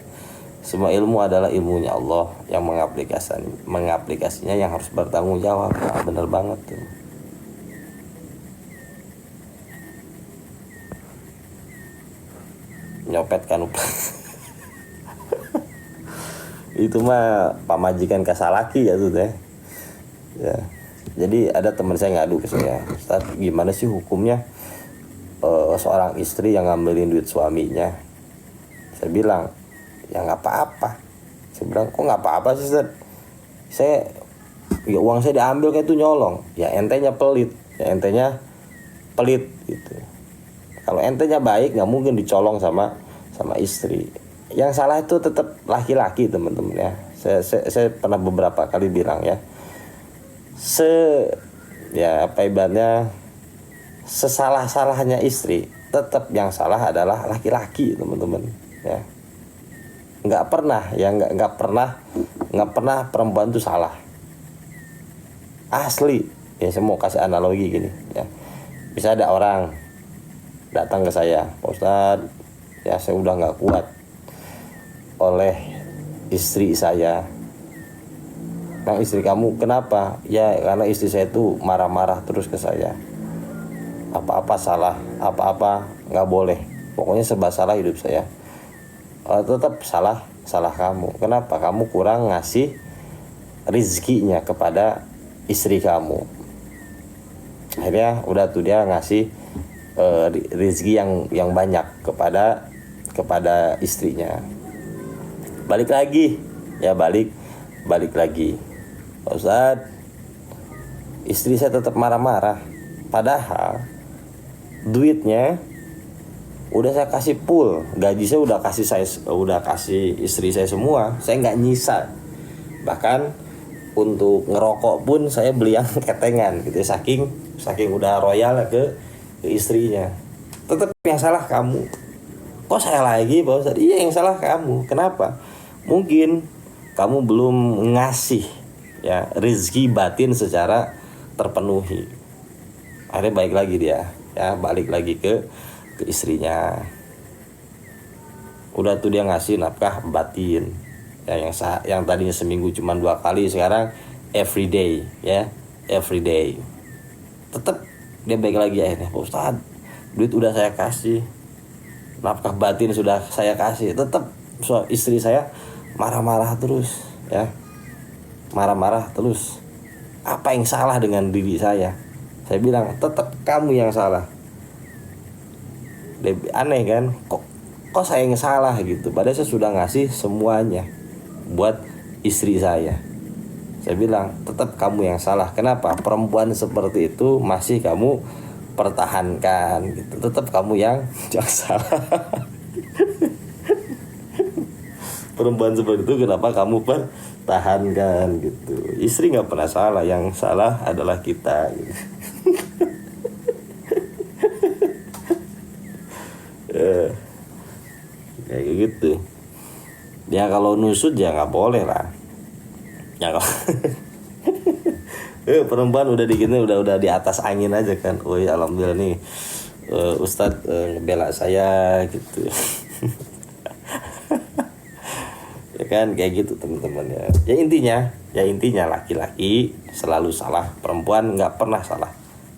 Semua ilmu adalah ilmunya Allah, yang mengaplikasinya yang harus bertanggung jawab. Nah, bener banget tuh. Nyopet kan itu mah pamajikan kasalaki ya tuh teh ya. Jadi ada teman saya ngadu ke saya, Ustaz gimana sih hukumnya seorang istri yang ngambilin duit suaminya Saya bilang, ya nggak apa-apa. Saya bilang, kok nggak apa-apa sih Ustaz? Saya, ya uang saya diambil kayak itu nyolong. Ya entenya pelit, ya entenya pelit gitu. Kalau entenya baik nggak mungkin dicolong sama istri. Yang salah itu tetap laki-laki teman-teman ya. Saya pernah beberapa kali bilang ya. Ya apa ibaratnya, sesalah-salahnya istri, tetap yang salah adalah laki-laki teman-teman ya. Nggak pernah perempuan itu salah, asli ya. Saya mau kasih analogi gini ya. Bisa ada orang datang ke saya, Pak Ustadz ya, saya udah nggak kuat oleh istri saya. Nah, istri kamu kenapa? Ya karena istri saya itu marah-marah terus ke saya, apa-apa salah, apa-apa nggak boleh, pokoknya serba salah hidup saya. Tetap salah kamu. Kenapa? Kamu kurang ngasih rizkinya kepada istri kamu. Akhirnya udah tuh dia ngasih rizki yang banyak kepada istrinya. Balik lagi ya, balik lagi, Pak Ustadz, istri saya tetap marah-marah, padahal duitnya udah saya kasih full, gaji saya udah kasih istri saya semua, saya nggak nyisa. Bahkan untuk ngerokok pun saya beli yang ketengan gitu, saking udah royal ke istrinya. Tetap yang salah kamu. Kok saya lagi Pak Ustadz? Iya yang salah kamu. Kenapa? Mungkin kamu belum ngasih ya rezeki batin secara terpenuhi. Akhirnya balik lagi ke istrinya. Udah tuh dia ngasih nafkah batin ya, yang tadinya seminggu cuma 2 kali, sekarang every day ya, every day. Tetap dia baik lagi akhirnya, Pak Ustadz, duit udah saya kasih, nafkah batin sudah saya kasih, tetap istri saya marah-marah terus ya, marah-marah terus. Apa yang salah dengan diri saya? Saya bilang tetap kamu yang salah. Aneh kan, kok saya yang salah gitu, padahal saya sudah ngasih semuanya buat istri saya. Saya bilang tetap kamu yang salah. Kenapa? Perempuan seperti itu masih kamu pertahankan gitu. Tetap kamu yang salah. Perempuan seperti itu kenapa kamu pertahankan gitu. Istri nggak pernah salah, yang salah adalah kita gitu. Kayak gitu ya. Kalau nusut ya nggak boleh lah ya. Kalau perempuan udah digini udah di atas angin aja kan. Oh ya alhamdulillah nih Ustadz ngebela saya gitu. Ya kan kayak gitu teman-teman ya. Ya intinya laki-laki selalu salah, perempuan nggak pernah salah.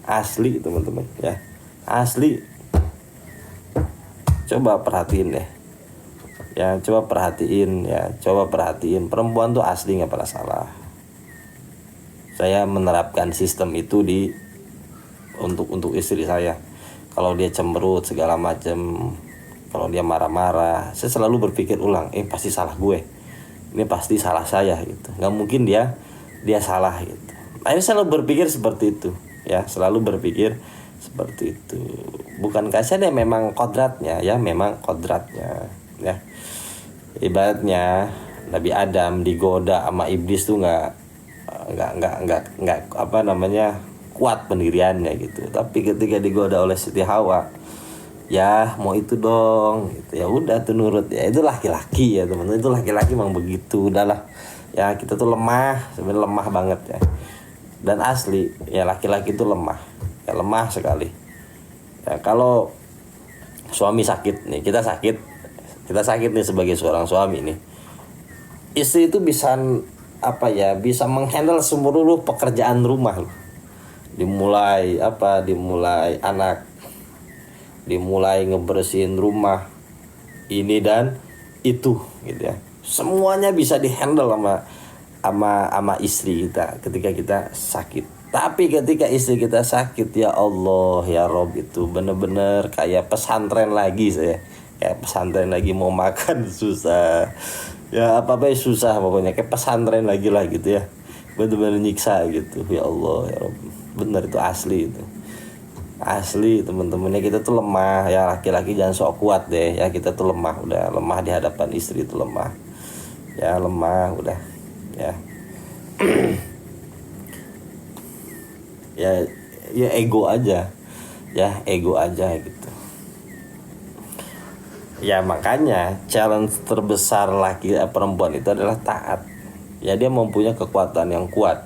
Asli teman-teman ya, asli. Coba perhatiin deh ya, coba perhatiin perempuan tuh asli nggak pernah salah. Saya menerapkan sistem itu untuk istri saya. Kalau dia cemberut segala macam, kalau dia marah-marah, saya selalu berpikir ulang, pasti salah gue, ini pasti salah saya gitu, nggak mungkin dia salah gitu. Akhirnya selalu berpikir seperti itu ya, selalu berpikir seperti itu. Bukan kasihan ya, memang kodratnya ya, ya. Ibaratnya Nabi Adam digoda sama iblis tuh nggak apa namanya, kuat pendiriannya gitu. Tapi ketika digoda oleh Siti Hawa, ya mau itu dong gitu, ya udah tuh nurut ya. Itu laki-laki ya teman-teman, itu laki-laki memang begitu. Udahlah ya, kita tuh lemah, sebenarnya lemah banget ya. Dan asli ya, laki-laki itu lemah ya, lemah sekali ya. Kalau suami sakit nih, kita sakit nih sebagai seorang suami nih, istri itu bisa bisa menghandle seluruh pekerjaan rumah loh. Dimulai anak, dimulai ngebersihin rumah ini dan itu gitu ya, semuanya bisa dihandle sama istri kita ketika kita sakit. Tapi ketika istri kita sakit, ya Allah ya Rob, itu bener-bener kayak pesantren lagi saya kayak pesantren lagi mau makan susah, ya apa-apa susah pokoknya, kayak pesantren lagi lah gitu ya, bener-bener nyiksa gitu. Ya Allah ya Rabbi, bener itu asli itu. Asli teman-temannya, kita tuh lemah ya, laki-laki jangan sok kuat deh ya, kita tuh lemah, udah lemah di hadapan istri itu lemah ya, lemah udah ya. ya ya ego aja ya, ego aja gitu ya. Makanya challenge terbesar laki perempuan itu adalah taat ya. Dia mempunyai kekuatan yang kuat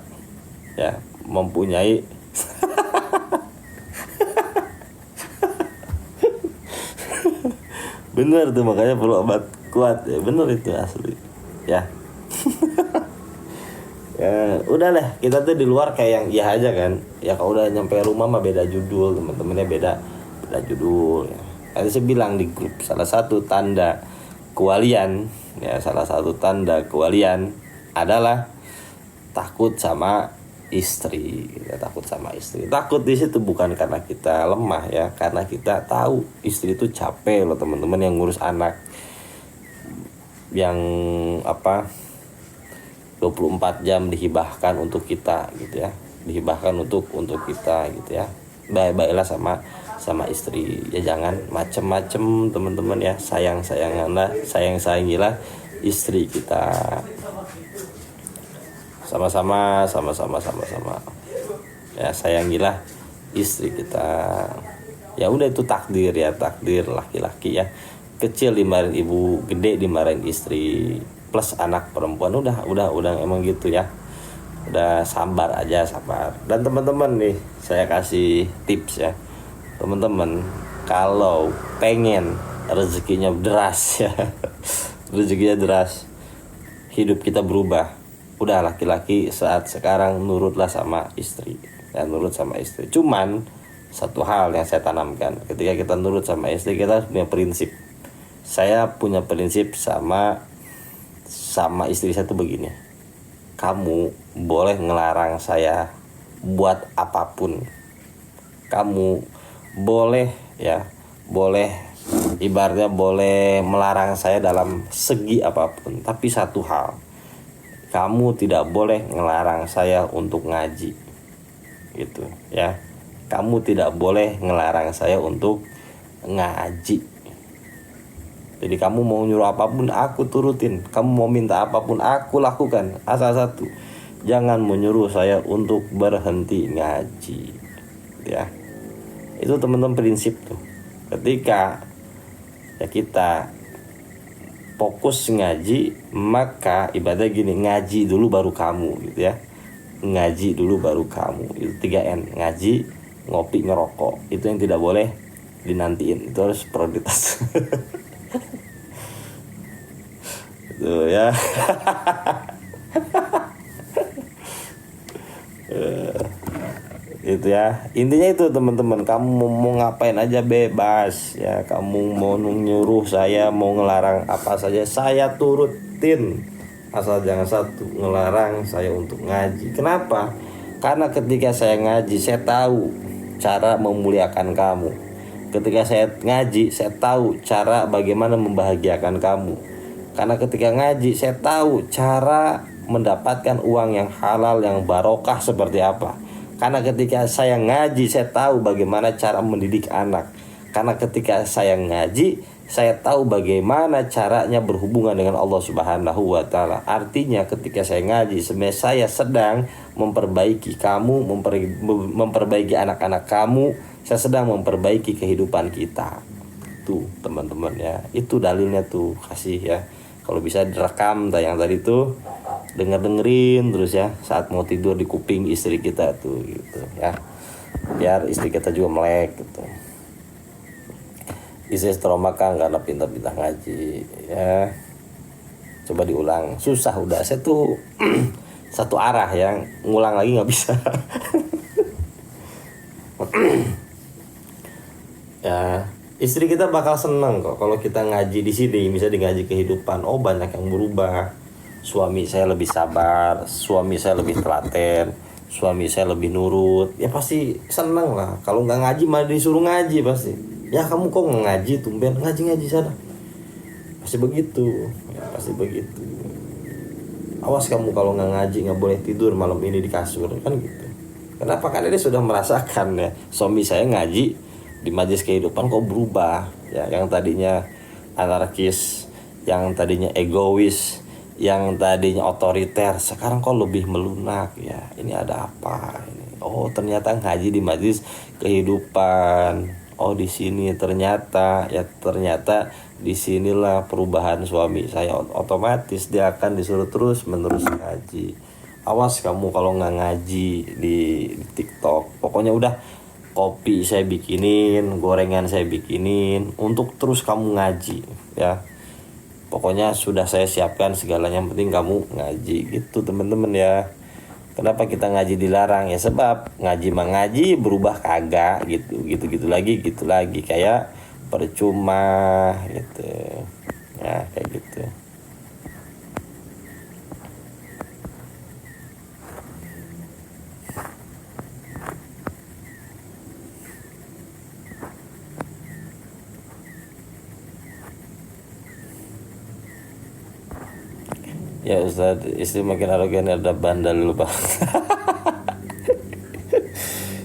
ya, mempunyai bener tuh, makanya perlu obat kuat ya, bener itu asli ya. Ya udah lah, kita tuh di luar kayak yang iya aja kan ya, kalau udah nyampe rumah mah beda judul, teman-temannya beda beda judul ya. Tadi saya bilang di grup, salah satu tanda kewalian ya, salah satu tanda kewalian adalah takut sama istri ya, takut sama istri. Takut di situ bukan karena kita lemah ya, karena kita tahu istri itu capek loh teman-teman, yang ngurus anak yang apa 24 jam dihibahkan untuk kita gitu ya, dihibahkan untuk kita gitu ya. Baik-baiklah sama istri ya, jangan macem-macem teman-teman ya. Sayangilah istri kita, sama-sama ya, sayangilah istri kita. Ya udah, itu takdir ya, takdir laki-laki ya. Kecil dimarahin ibu, gede dimarahin istri, plus anak perempuan, udah emang gitu ya. Udah sabar aja, sabar. Dan teman-teman nih, saya kasih tips ya. Teman-teman, kalau pengen rezekinya deras ya, rezekinya deras, hidup kita berubah, udah laki-laki saat sekarang nurutlah sama istri ya, nurut sama istri. Cuman satu hal yang saya tanamkan, ketika kita nurut sama istri, kita punya prinsip. Saya punya prinsip sama istri saya tuh begini: kamu boleh ngelarang saya buat apapun, kamu boleh ya, boleh ibaratnya boleh melarang saya dalam segi apapun, tapi satu hal, kamu tidak boleh ngelarang saya untuk ngaji gitu ya. Kamu tidak boleh ngelarang saya untuk ngaji. Jadi kamu mau nyuruh apapun aku turutin, kamu mau minta apapun aku lakukan, asal satu, jangan menyuruh saya untuk berhenti ngaji ya. Itu teman-teman prinsip tuh. Ketika ya kita fokus ngaji, maka ibadah gini, ngaji dulu baru kamu gitu ya. Ngaji dulu baru kamu, itu 3N, ngaji, ngopi, ngerokok. Itu yang tidak boleh dinantiin, itu harus prioritas. Tuh ya. Itu ya, intinya itu teman-teman. Kamu mau ngapain aja bebas ya, kamu mau nyuruh saya, mau ngelarang apa saja saya turutin, asal jangan satu, ngelarang saya untuk ngaji. Kenapa? Karena ketika saya ngaji, saya tahu cara memuliakan kamu. Ketika saya ngaji, saya tahu cara bagaimana membahagiakan kamu. Karena ketika ngaji, saya tahu cara mendapatkan uang yang halal, yang barokah seperti apa. Karena ketika saya ngaji, saya tahu bagaimana cara mendidik anak. Karena ketika saya ngaji, saya tahu bagaimana caranya berhubungan dengan Allah Subhanahu wa Ta'ala. Artinya ketika saya ngaji, sebenarnya saya sedang memperbaiki kamu, memperbaiki anak-anak kamu. Saya sedang memperbaiki kehidupan kita. Tuh teman-teman ya, itu dalilnya tuh, kasih ya. Kalau bisa direkam yang tadi tuh, dengerin terus ya saat mau tidur di kuping istri kita tuh gitu ya, biar istri kita juga melek gitu. Istri makan karena pintar-pintar ngaji ya. Coba diulang, susah udah, saya tuh satu arah yang ngulang lagi nggak bisa. Ya, istri kita bakal seneng kok kalau kita ngaji di sini, bisa ngaji kehidupan. Oh, banyak yang berubah. Suami saya lebih sabar, suami saya lebih telaten, suami saya lebih nurut. Ya pasti seneng lah. Kalau nggak ngaji malah disuruh ngaji pasti. Ya kamu kok nggak ngaji, tumben ngaji sana. pasti begitu ya, pasti begitu. Awas kamu kalau nggak ngaji nggak boleh tidur malam ini di kasur kan gitu. Kenapa? Karena dia sudah merasakan ya, suami saya ngaji di majelis kehidupan kok berubah ya, yang tadinya anarkis, yang tadinya egois, yang tadinya otoriter, sekarang kok lebih melunak ya. Ini ada apa ini? Oh ternyata ngaji di majelis kehidupan. Oh di sini ternyata ya, ternyata disinilah perubahan suami saya. Otomatis dia akan disuruh terus menerus ngaji. Awas kamu kalau nggak ngaji di TikTok. Pokoknya udah, kopi saya bikinin, gorengan saya bikinin untuk terus kamu ngaji ya. Pokoknya sudah saya siapkan segalanya, yang penting kamu ngaji gitu teman-teman ya. Kenapa kita ngaji dilarang? Ya sebab ngaji mah ngaji, berubah kagak gitu, gitu lagi kayak percuma gitu. Ya kayak gitu. Ya Ustadz, istri makin arogan, ada bandel lupa.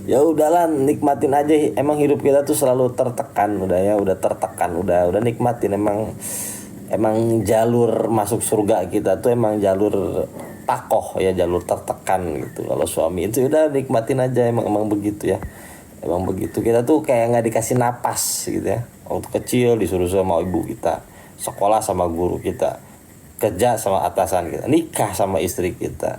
Ya udahlah, nikmatin aja. Emang hidup kita tuh selalu tertekan, udah ya, udah tertekan, udah nikmatin. Emang jalur masuk surga kita tuh emang jalur takoh ya, jalur tertekan gitu. Kalau suami itu udah nikmatin aja, emang begitu ya. Emang begitu, kita tuh kayak nggak dikasih napas gitu ya. Waktu kecil disuruh sama ibu kita, sekolah sama guru kita, kerja sama atasan kita, nikah sama istri kita,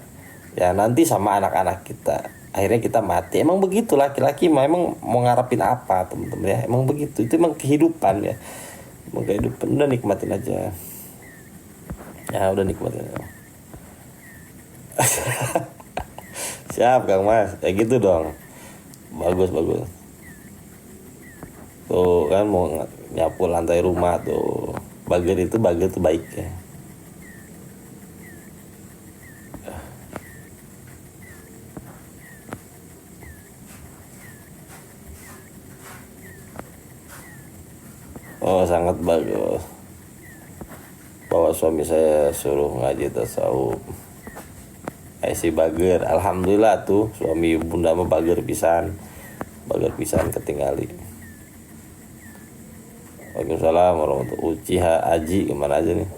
ya nanti sama anak-anak kita, akhirnya kita mati. Emang begitu, laki-laki mah emang mau ngarepin apa teman-teman ya, emang begitu, itu emang kehidupan ya, emang kehidupan. Udah nikmatin aja ya, udah nikmatin aja. Siap Kang Mas, ya gitu dong, bagus tuh kan, mau nyapu lantai rumah tuh, bager itu baik ya. Oh sangat bagus. Bawa suami saya suruh ngaji tasawuf. Si bager, alhamdulillah tuh suami bunda mah bager pisan ketinggali. Waalaikumsalam warahmatullahi wabarakatuh. Aji gimana aja nih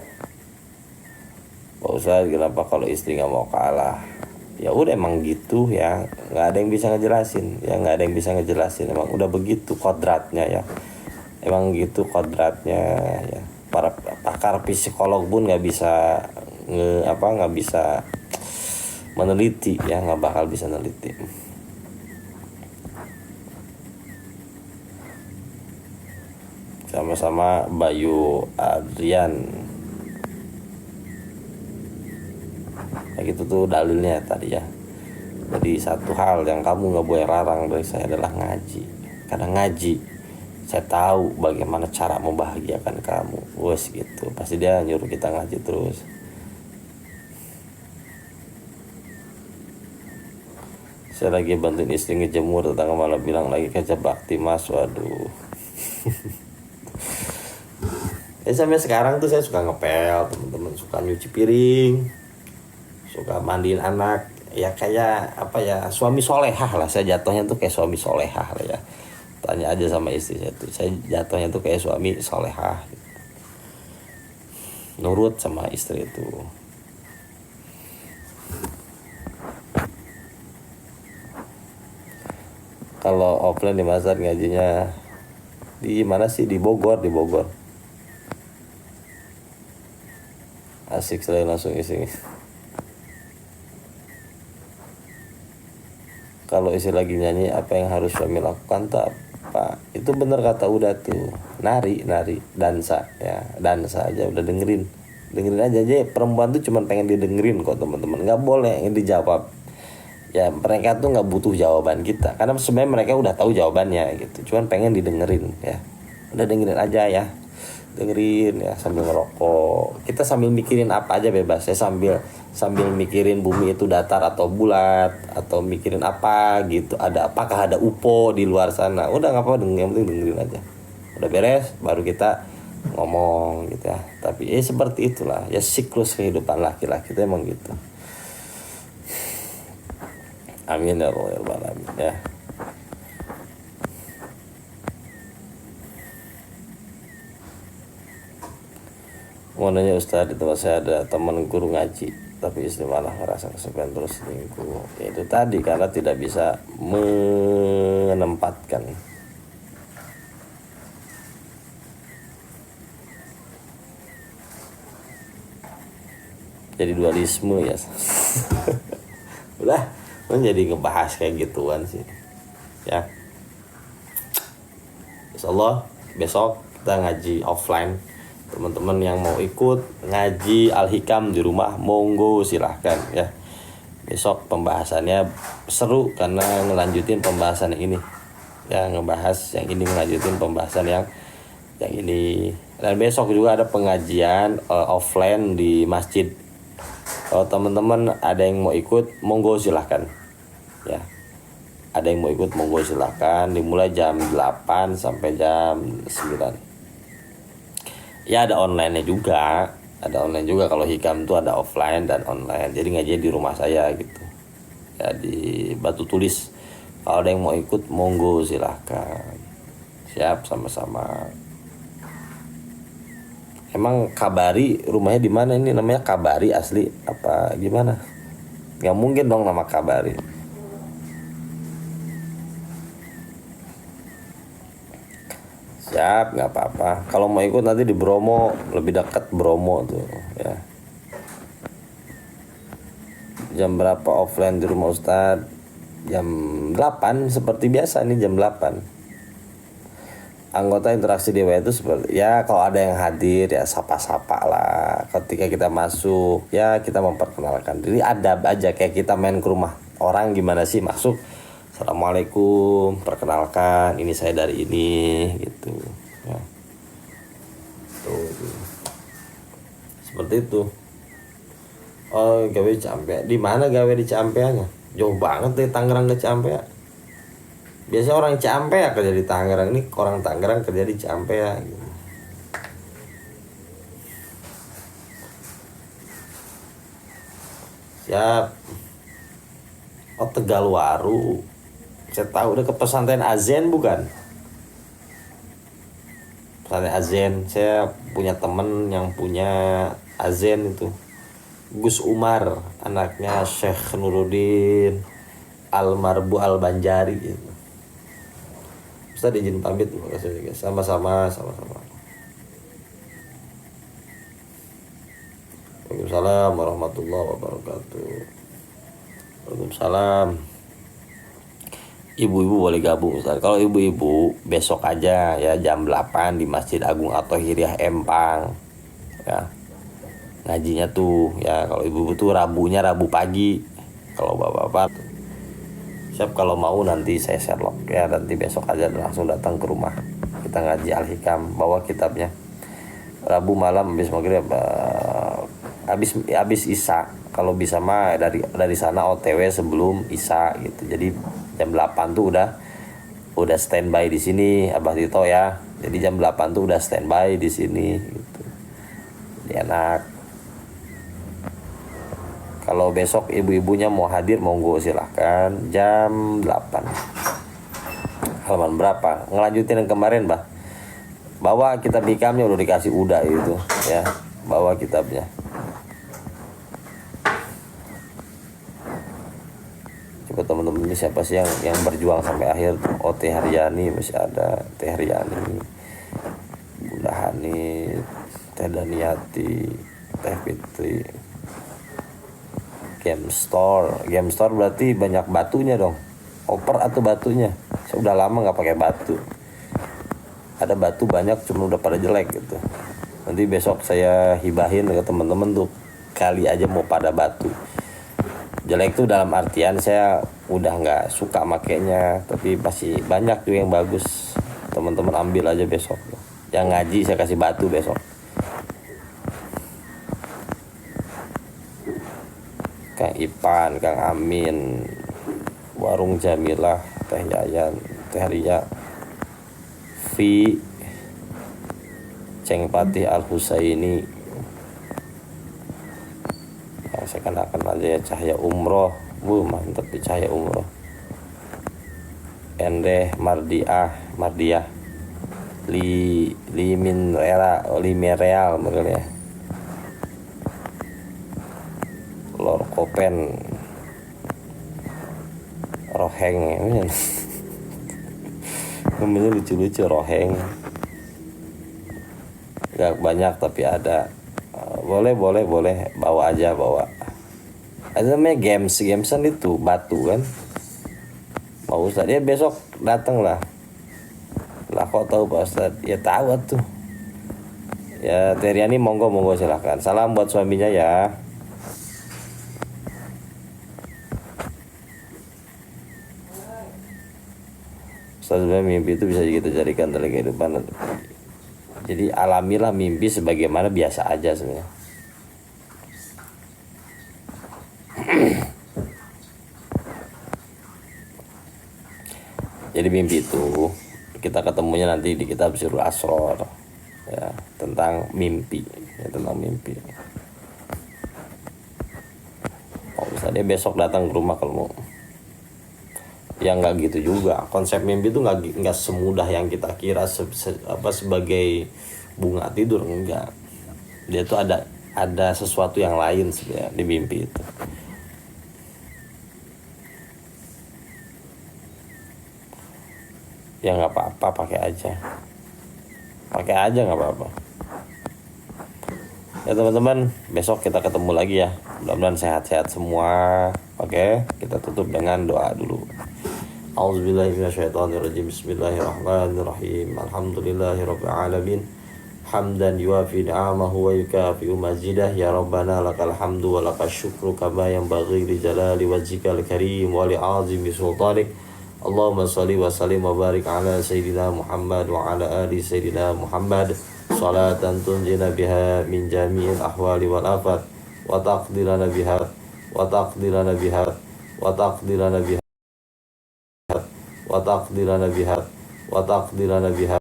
Pak Ustadz, kenapa kalau istri nggak mau kalah? Ya udah emang gitu ya, nggak ada yang bisa ngejelasin, emang udah begitu kodratnya ya. Emang gitu kodratnya ya. Para pakar psikolog pun nggak bisa nggak bisa meneliti ya, nggak bakal bisa meneliti. Sama-sama Bayu Adrian. Nah gitu tuh dalilnya tadi ya. Jadi satu hal yang kamu nggak boleh larang dari saya adalah ngaji. Karena ngaji, saya tahu bagaimana cara membahagiakan kamu. Wes gitu. Pasti dia nyuruh kita ngaji terus. Saya lagi bantuin istri ngejemur, tetangga malah bilang lagi kerja bakti Mas. Waduh. Sampai sekarang tuh saya suka ngepel teman-teman, suka nyuci piring, suka mandiin anak. Ya kayak apa ya, suami solehah lah. Saya jatuhnya tuh kayak suami solehah lah ya. Tanya aja sama istri saya tuh, saya jatuhnya tuh kayak suami solehah, nurut sama istri itu. Kalau offline di Mazhar ngajinya di mana sih? Di Bogor. Asik sekali, langsung isi. Kalau isi lagi nyanyi, apa yang harus suami lakukan? Tak apa. Itu bener kata udah tuh. Nari, dansa ya, dansa aja udah dengerin aja. Perempuan tuh cuma pengen didengerin kok teman-teman. Nggak boleh yang dijawab. Ya mereka tuh nggak butuh jawaban kita, karena sebenarnya mereka udah tahu jawabannya gitu, cuman pengen didengerin ya. Udah dengerin aja ya, dengerin ya sambil ngerokok. Kita sambil mikirin apa aja bebas. Saya sambil mikirin bumi itu datar atau bulat, atau mikirin apa gitu, apakah ada UFO di luar sana. Udah nggak apa-apa, yang penting dengerin aja. Udah beres baru kita ngomong gitu ya. Tapi seperti itulah ya siklus kehidupan laki-laki itu emang gitu. Amin ya rabbal alamin ya. Mau nanya Ustadz, di tempat saya ada teman guru ngaji, tapi istri malah ngerasa kesepian terus selingkuh. Ya itu tadi, karena tidak bisa menempatkan. Jadi dualisme ya. Udah, menjadi ngebahas kayak gituan sih. Ya. Insyaallah besok kita ngaji offline. Teman-teman yang mau ikut ngaji Al-Hikam di rumah, monggo silahkan ya. Besok pembahasannya seru karena ngelanjutin pembahasan yang ini. Ya, ngebahas yang ini, ngelanjutin pembahasan yang ini. Dan besok juga ada pengajian offline di masjid. Kalau teman-teman ada yang mau ikut, monggo silahkan ya. Ada yang mau ikut, monggo silahkan. Dimulai jam 8 sampai jam 9. Ya ada online-nya juga. Ada online juga, kalau Hikam itu ada offline dan online. Jadi ngaji di rumah saya gitu. Ya di Batu Tulis. Kalau ada yang mau ikut, monggo silahkan. Siap, sama-sama. Emang Kabari rumahnya di mana ini? Namanya Kabari asli apa gimana? Gak mungkin dong nama Kabari. Siap, nggak apa-apa. Kalau mau ikut nanti di Bromo, lebih dekat Bromo tuh ya. Jam berapa offline di rumah Ustadz? Jam 8 seperti biasa nih, jam 8. Anggota interaksi di WA itu seperti ya, kalau ada yang hadir ya sapa-sapa lah. Ketika kita masuk ya kita memperkenalkan diri, adab aja kayak kita main ke rumah orang gimana sih masuk. Assalamualaikum, perkenalkan ini saya dari ini gitu ya. Tuh. Seperti itu. Oh, gawe di Ciampea. Di mana gawe di Ciampeanya? Jauh banget dari Tangerang ke Ciampea. Biasanya orang Ciampea kerja di Tangerang, ini orang Tangerang kerja di Ciampea gitu. Siap. Oh, Tegalwaru. Saya tahu udah ke pesantren Azen bukan? Pesantren Azen, saya punya temen yang punya Azen itu. Gus Umar, anaknya Syekh Nuruddin Almarbu Al-Banjari gitu. Ustaz izin pamit, terima kasih guys. Sama-sama. Waalaikumsalam warahmatullahi wabarakatuh. Waalaikumsalam. Ibu-ibu boleh gabung Ustaz. Kalau ibu-ibu besok aja ya jam 8 di Masjid Agung At-Thahiriyah Empang. Ya. Ngajinya tuh ya, kalau ibu-ibu tuh Rabunya Rabu pagi. Kalau bapak-bapak siap, kalau mau nanti saya Sherlock ya, nanti besok aja langsung datang ke rumah. Kita ngaji Al-Hikam, bawa kitabnya. Rabu malam habis maghrib, habis Isya. Kalau bisa mah dari sana OTW sebelum Isya gitu. Jadi jam 8 tuh udah standby di sini Abah Tito ya. Jadi jam 8 tuh udah standby di sini gitu. Jadi enak. Kalau besok ibu-ibunya mau hadir, monggo silahkan jam 8. Halaman berapa? Ngelanjutin yang kemarin, Bah. Bawa kitab hikamnya, udah dikasih udah itu ya. Bawa kitabnya. Coba teman-teman ini siapa sih yang berjuang sampai akhir? Oh, Teh Haryani masih ada, Teh Haryani, Bunda Hani, Teh Daniati, Teh Fitri. Game store berarti banyak batunya dong. Oper atau batunya? Saya udah lama nggak pakai batu. Ada batu banyak, cuma udah pada jelek gitu. Nanti besok saya hibahin ke teman-teman tuh, kali aja mau pada batu. Jelek tuh dalam artian saya udah nggak suka makainya, tapi masih banyak tuh yang bagus. Teman-teman ambil aja besok. Yang ngaji saya kasih batu besok. Kang Ipan, Kang Amin, Warung Jamilah, Teh Yayan, Teh Ria, V, Ceng Patih Al Husaini. Yang saya kenakan aja ya, Cahaya Umroh. Mantap di Cahaya Umroh. Endeh Mardiah Limereal mungkin ya. Lor Kopen Roheng ya. Namanya lucu-lucu, Roheng. Gak banyak tapi ada. Boleh bawa aja. Ada namanya gamesan itu batu kan. Pak Ustadz ya besok datang lah kok tahu Pak Ustadz? Ya tahu tuh. Ya Teriani monggo silahkan. Salam buat suaminya ya. Ustadz, sebenarnya mimpi itu bisa kita jadikan dalam kehidupan. Jadi alamilah mimpi sebagaimana biasa aja sebenarnya. Jadi mimpi itu kita ketemunya nanti di kitab Sirrul Asror ya, tentang mimpi Oh, bisa dia besok datang ke rumah kalau mau. Ya nggak gitu juga, konsep mimpi itu nggak semudah yang kita kira sebagai bunga tidur, enggak. Dia tuh ada sesuatu yang lain sebenarnya di mimpi itu. Ya nggak apa-apa, pakai aja nggak apa-apa ya teman-teman. Besok kita ketemu lagi ya, mudah-mudahan sehat-sehat semua. Oke, kita tutup dengan doa dulu. A'udzubillahi minasyaitonirrajim. Bismillahirrahmanirrahim. Alhamdulillahirabbil alamin. Hamdan yuwafi ni'amahu wa yukafi'u mazidah. Ya Rabbana lakal hamdu wa lakal syukru kama yanbaghi li jalali wajhikal karim wa li 'azimi sultanik. Allahumma salli wa sallim wa barik ala Sayyidina Muhammad wa ala ali Sayyidina Muhammad. Salatan tunjina biha min jami'il ahwali wal afat wa taqdirana biha wa taqdirana biha wa taqdirana biha wa taqdirana biha wa taqdirana biha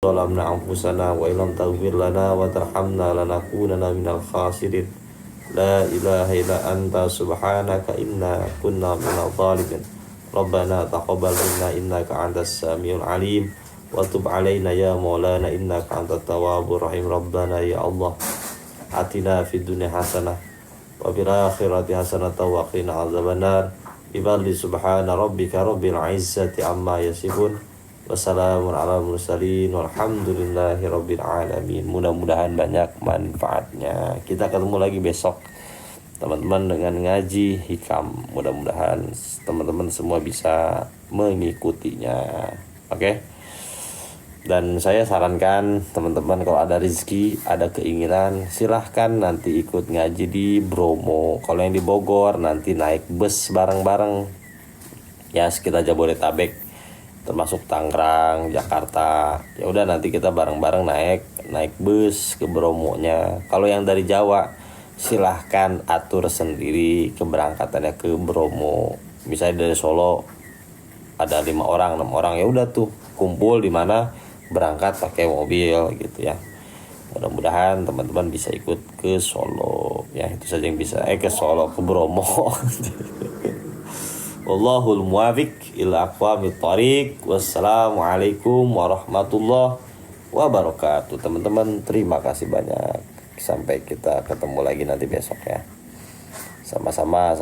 Zalamna anfusana wa illam taghfir lana wa tarhamna lanakunanna minal khasirin. La ilaha illa anta subhanaka inna kunna minadh dhalimin. Rabbana taqabbal minna innaka antas samiul alim wa tub alaina ya maulana innaka antat tawwabur rahim. Rabbana ya Allah, atina fid dunya hasanah wa fil akhirati hasanah wa qina adzabannar. Biballi subhana rabbika rabbil izzati amma yasifun. Wassalamun ala mursalin walhamdulillahi rabbil alamin. Mudah-mudahan banyak manfaatnya. Kita ketemu lagi besok teman-teman dengan ngaji hikam. Mudah-mudahan teman-teman semua bisa mengikutinya. Oke? Dan saya sarankan teman-teman kalau ada rezeki, ada keinginan, silahkan nanti ikut ngaji di Bromo. Kalau yang di Bogor nanti naik bus bareng-bareng ya, sekitar Jabodetabek termasuk Tangerang, Jakarta. Ya udah nanti kita bareng-bareng naik bus ke Bromonya. Kalau yang dari Jawa silahkan atur sendiri keberangkatannya ke Bromo. Misalnya dari Solo ada 5 orang, 6 orang, ya udah tuh kumpul di mana, berangkat pakai mobil gitu ya. Mudah-mudahan teman-teman bisa ikut ke Solo. Ya itu saja yang bisa. Ke Solo, ke Bromo. Wallahul muwafiq ila aqwamit thariq. Wassalamualaikum warahmatullahi wabarakatuh. Teman-teman, terima kasih banyak. Sampai kita ketemu lagi nanti besok ya. Sama-sama.